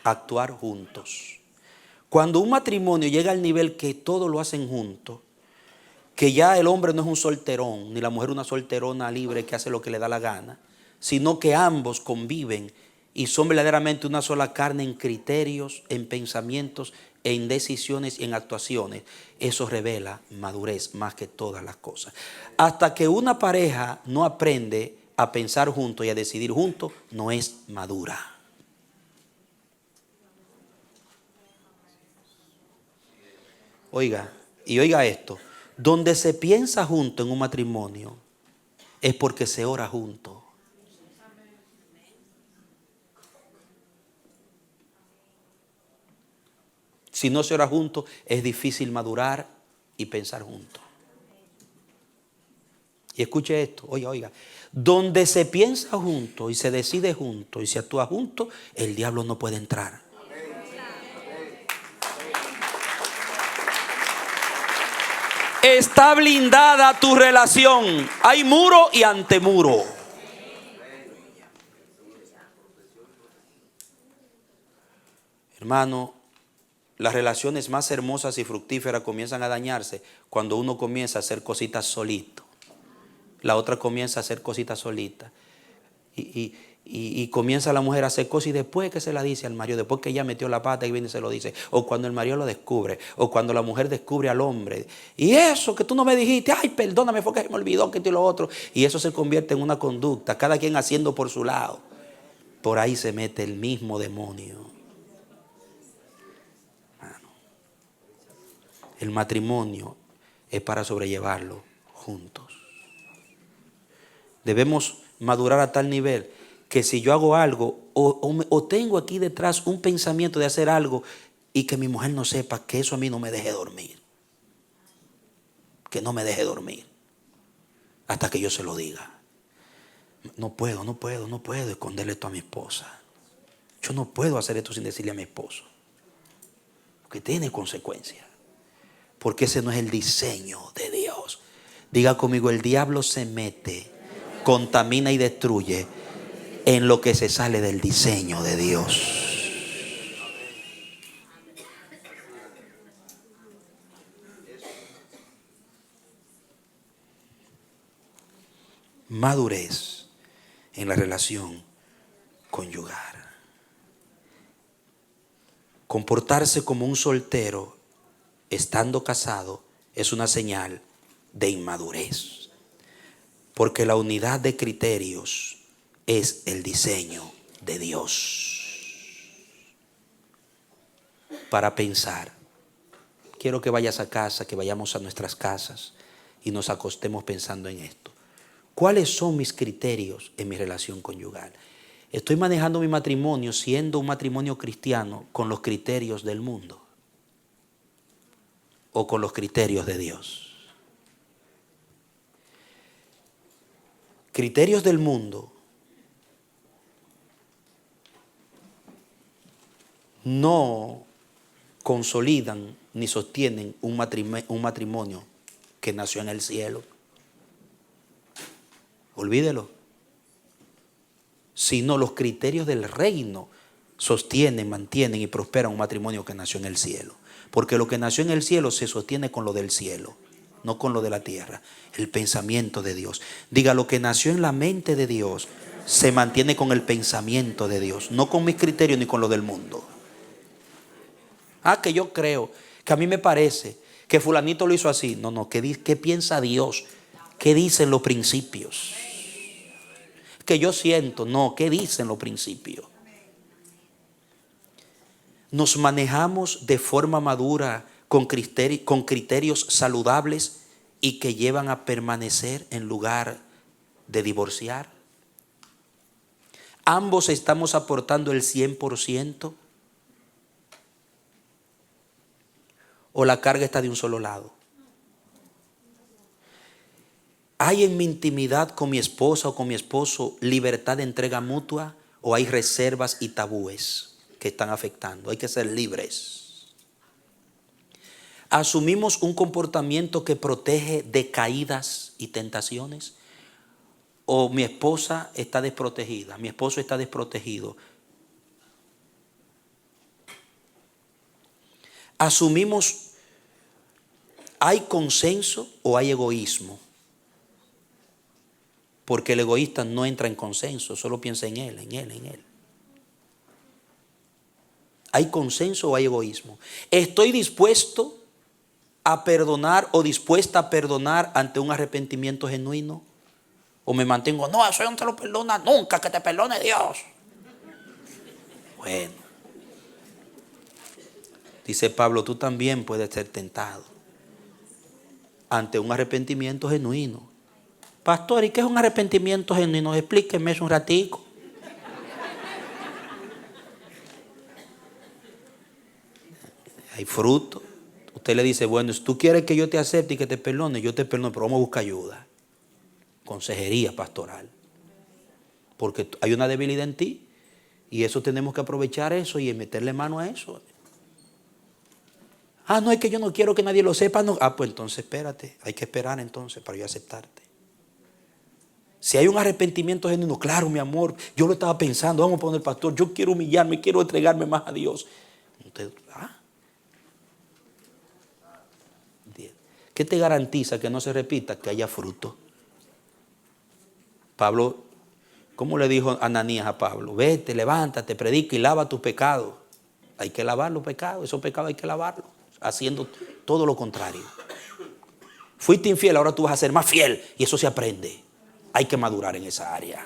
Speaker 1: actuar juntos. Cuando un matrimonio llega al nivel que todo lo hacen juntos, que ya el hombre no es un solterón, ni la mujer una solterona libre que hace lo que le da la gana, sino que ambos conviven y son verdaderamente una sola carne en criterios, en pensamientos, en decisiones y en actuaciones. Eso revela madurez más que todas las cosas. Hasta que una pareja no aprende a pensar juntos y a decidir juntos, no es madura. Oiga, y oiga esto, donde se piensa junto en un matrimonio es porque se ora junto. Si no se ora junto, es difícil madurar y pensar juntos. Y escuche esto, oiga, donde se piensa junto y se decide junto y se actúa junto, el diablo no puede entrar. Está blindada tu relación. Hay muro y antemuro. Hermano, las relaciones más hermosas y fructíferas comienzan a dañarse cuando uno comienza a hacer cositas solito. La otra comienza a hacer cositas solita. Y comienza la mujer a hacer cosas y después que se la dice al marido, después que ella metió la pata y viene y se lo dice, o cuando el marido lo descubre, o cuando la mujer descubre al hombre, y eso que tú no me dijiste, ay, perdóname, fue que se me olvidó que esto y lo otro, y eso se convierte en una conducta, cada quien haciendo por su lado. Por ahí se mete el mismo demonio. El matrimonio es para sobrellevarlo juntos. Debemos madurar a tal nivel que si yo hago algo o tengo aquí detrás un pensamiento de hacer algo y que mi mujer no sepa, que eso a mí no me deje dormir. Que no me deje dormir hasta que yo se lo diga. No puedo esconderle esto a mi esposa. Yo no puedo hacer esto sin decirle a mi esposo. Porque tiene consecuencias. Porque ese no es el diseño de Dios. Diga conmigo, el diablo se mete, contamina y destruye en lo que se sale del diseño de Dios. Madurez en la relación conyugal. Comportarse como un soltero estando casado es una señal de inmadurez. Porque la unidad de criterios es el diseño de Dios. Para pensar, quiero que vayas a casa, que vayamos a nuestras casas y nos acostemos pensando en esto. ¿Cuáles son mis criterios en mi relación conyugal? Estoy manejando mi matrimonio siendo un matrimonio cristiano con los criterios del mundo o con los criterios de Dios. Criterios del mundo no consolidan ni sostienen un matrimonio que nació en el cielo. Olvídelo. Sino los criterios del reino sostienen, mantienen y prosperan un matrimonio que nació en el cielo. Porque lo que nació en el cielo se sostiene con lo del cielo, no con lo de la tierra. El pensamiento de Dios. Diga, lo que nació en la mente de Dios se mantiene con el pensamiento de Dios, no con mis criterios ni con lo del mundo. Que yo creo, que a mí me parece que fulanito lo hizo así. No, ¿qué piensa Dios? ¿Qué dicen los principios? Que yo siento, no, ¿qué dicen los principios? Nos manejamos de forma madura con criterios saludables y que llevan a permanecer en lugar de divorciar. Ambos estamos aportando el 100%. ¿O la carga está de un solo lado? ¿Hay en mi intimidad con mi esposa o con mi esposo libertad de entrega mutua? ¿O hay reservas y tabúes que están afectando? Hay que ser libres. ¿Asumimos un comportamiento que protege de caídas y tentaciones? ¿O mi esposa está desprotegida? ¿Mi esposo está desprotegido? ¿Asumimos, hay consenso o hay egoísmo? Porque el egoísta no entra en consenso, solo piensa en él. ¿Hay consenso o hay egoísmo? ¿Estoy dispuesto a perdonar o dispuesta a perdonar ante un arrepentimiento genuino? ¿O me mantengo, no, eso no te lo perdona nunca, que te perdone Dios? Bueno, dice Pablo, tú también puedes ser tentado ante un arrepentimiento genuino. Pastor, ¿y qué es un arrepentimiento genuino? Explíqueme eso un ratico. Hay fruto. Usted le dice, bueno, si tú quieres que yo te acepte y que te perdone, yo te perdono, pero vamos a buscar ayuda. Consejería pastoral. Porque hay una debilidad en ti y eso tenemos que aprovechar eso y meterle mano a eso. No, es que yo no quiero que nadie lo sepa. No. Pues entonces espérate. Hay que esperar entonces para yo aceptarte. Si hay un arrepentimiento genuino, claro, mi amor, yo lo estaba pensando, vamos a poner pastor, yo quiero humillarme, quiero entregarme más a Dios. ¿Qué te garantiza que no se repita? Que haya fruto. Pablo, ¿cómo le dijo Ananías a Pablo? Vete, levántate, predica y lava tus pecados. Hay que lavar los pecados, esos pecados hay que lavarlos, haciendo todo lo contrario. Fuiste infiel, ahora tú vas a ser más fiel y eso se aprende. Hay que madurar en esa área.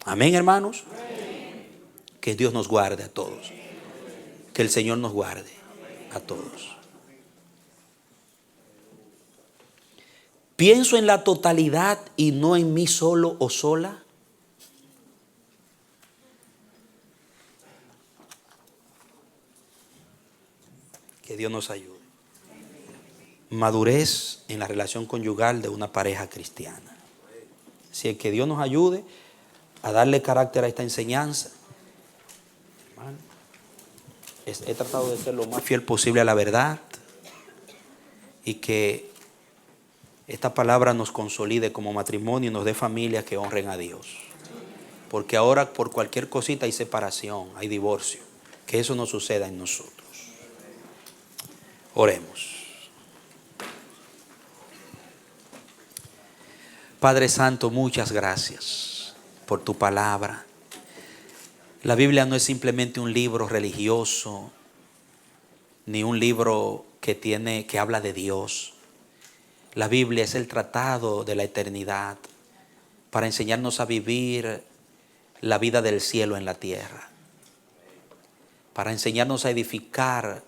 Speaker 1: Amén, hermanos. Que Dios nos guarde a todos. Que el Señor nos guarde a todos. ¿Pienso en la totalidad y no en mí solo o sola? Que Dios nos ayude. Madurez en la relación conyugal de una pareja cristiana. Así es que Dios nos ayude a darle carácter a esta enseñanza. Hermano, he tratado de ser lo más fiel posible a la verdad y que esta palabra nos consolide como matrimonio y nos dé familias que honren a Dios. Porque ahora por cualquier cosita hay separación, hay divorcio. Que eso no suceda en nosotros. Oremos. Padre Santo, muchas gracias por tu palabra. La Biblia no es simplemente un libro religioso, ni un libro que habla de Dios. La Biblia es el tratado de la eternidad para enseñarnos a vivir la vida del cielo en la tierra, para enseñarnos a edificar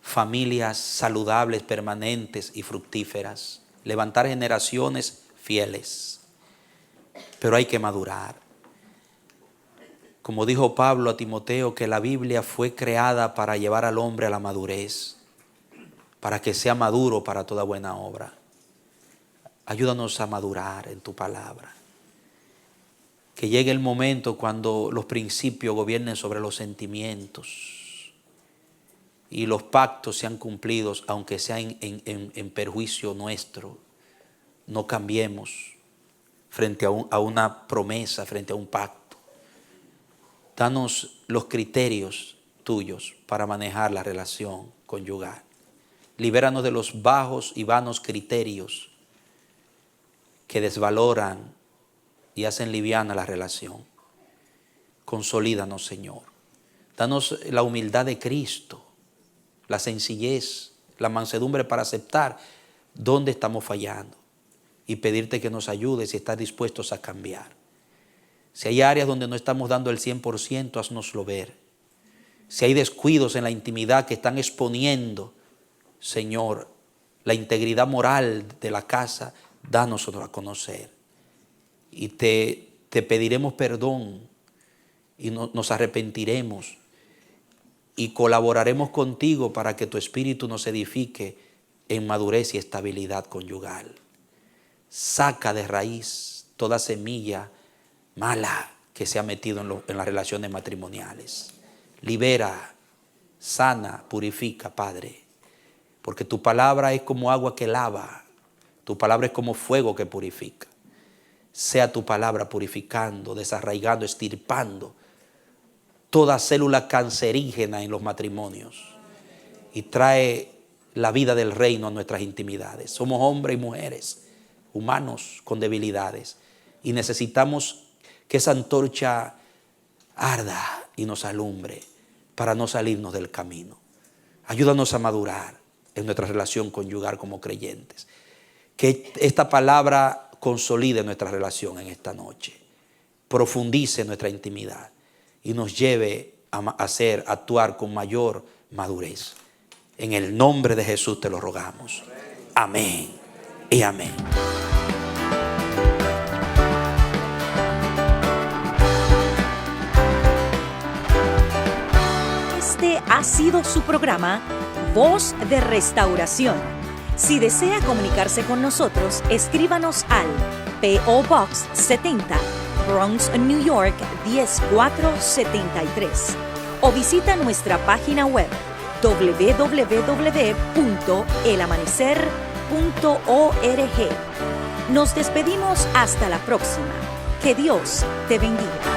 Speaker 1: familias saludables, permanentes y fructíferas, levantar generaciones fieles. Pero hay que madurar. Como dijo Pablo a Timoteo, que la Biblia fue creada para llevar al hombre a la madurez, para que sea maduro para toda buena obra. Ayúdanos a madurar en tu palabra. Que llegue el momento cuando los principios gobiernen sobre los sentimientos y los pactos sean cumplidos, aunque sea en perjuicio nuestro. No cambiemos frente a una promesa, frente a un pacto. Danos los criterios tuyos para manejar la relación conyugal. Libéranos de los bajos y vanos criterios que desvaloran y hacen liviana la relación. Consolídanos, Señor. Danos la humildad de Cristo, la sencillez, la mansedumbre para aceptar dónde estamos fallando y pedirte que nos ayudes y estar dispuestos a cambiar. Si hay áreas donde no estamos dando el 100%, haznoslo ver. Si hay descuidos en la intimidad que están exponiendo, Señor, la integridad moral de la casa, dánoslo a conocer. Y te pediremos perdón y nos arrepentiremos y colaboraremos contigo para que tu espíritu nos edifique en madurez y estabilidad conyugal. Saca de raíz toda semilla mala que se ha metido en las relaciones matrimoniales. Libera, sana, purifica, Padre. Porque tu palabra es como agua que lava. Tu palabra es como fuego que purifica. Sea tu palabra purificando, desarraigando, estirpando toda célula cancerígena en los matrimonios. Y trae la vida del reino a nuestras intimidades. Somos hombres y mujeres, humanos con debilidades. Y necesitamos que esa antorcha arda y nos alumbre para no salirnos del camino. Ayúdanos a madurar en nuestra relación conyugal como creyentes. Que esta palabra consolide nuestra relación en esta noche. Profundice nuestra intimidad y nos lleve a actuar con mayor madurez. En el nombre de Jesús te lo rogamos. Amén y amén.
Speaker 2: Este ha sido su programa Voz de Restauración. Si desea comunicarse con nosotros, escríbanos al P.O. Box 70, Bronx, New York 10473 o visita nuestra página web www.elamanecer.org. Nos despedimos hasta la próxima. Que Dios te bendiga.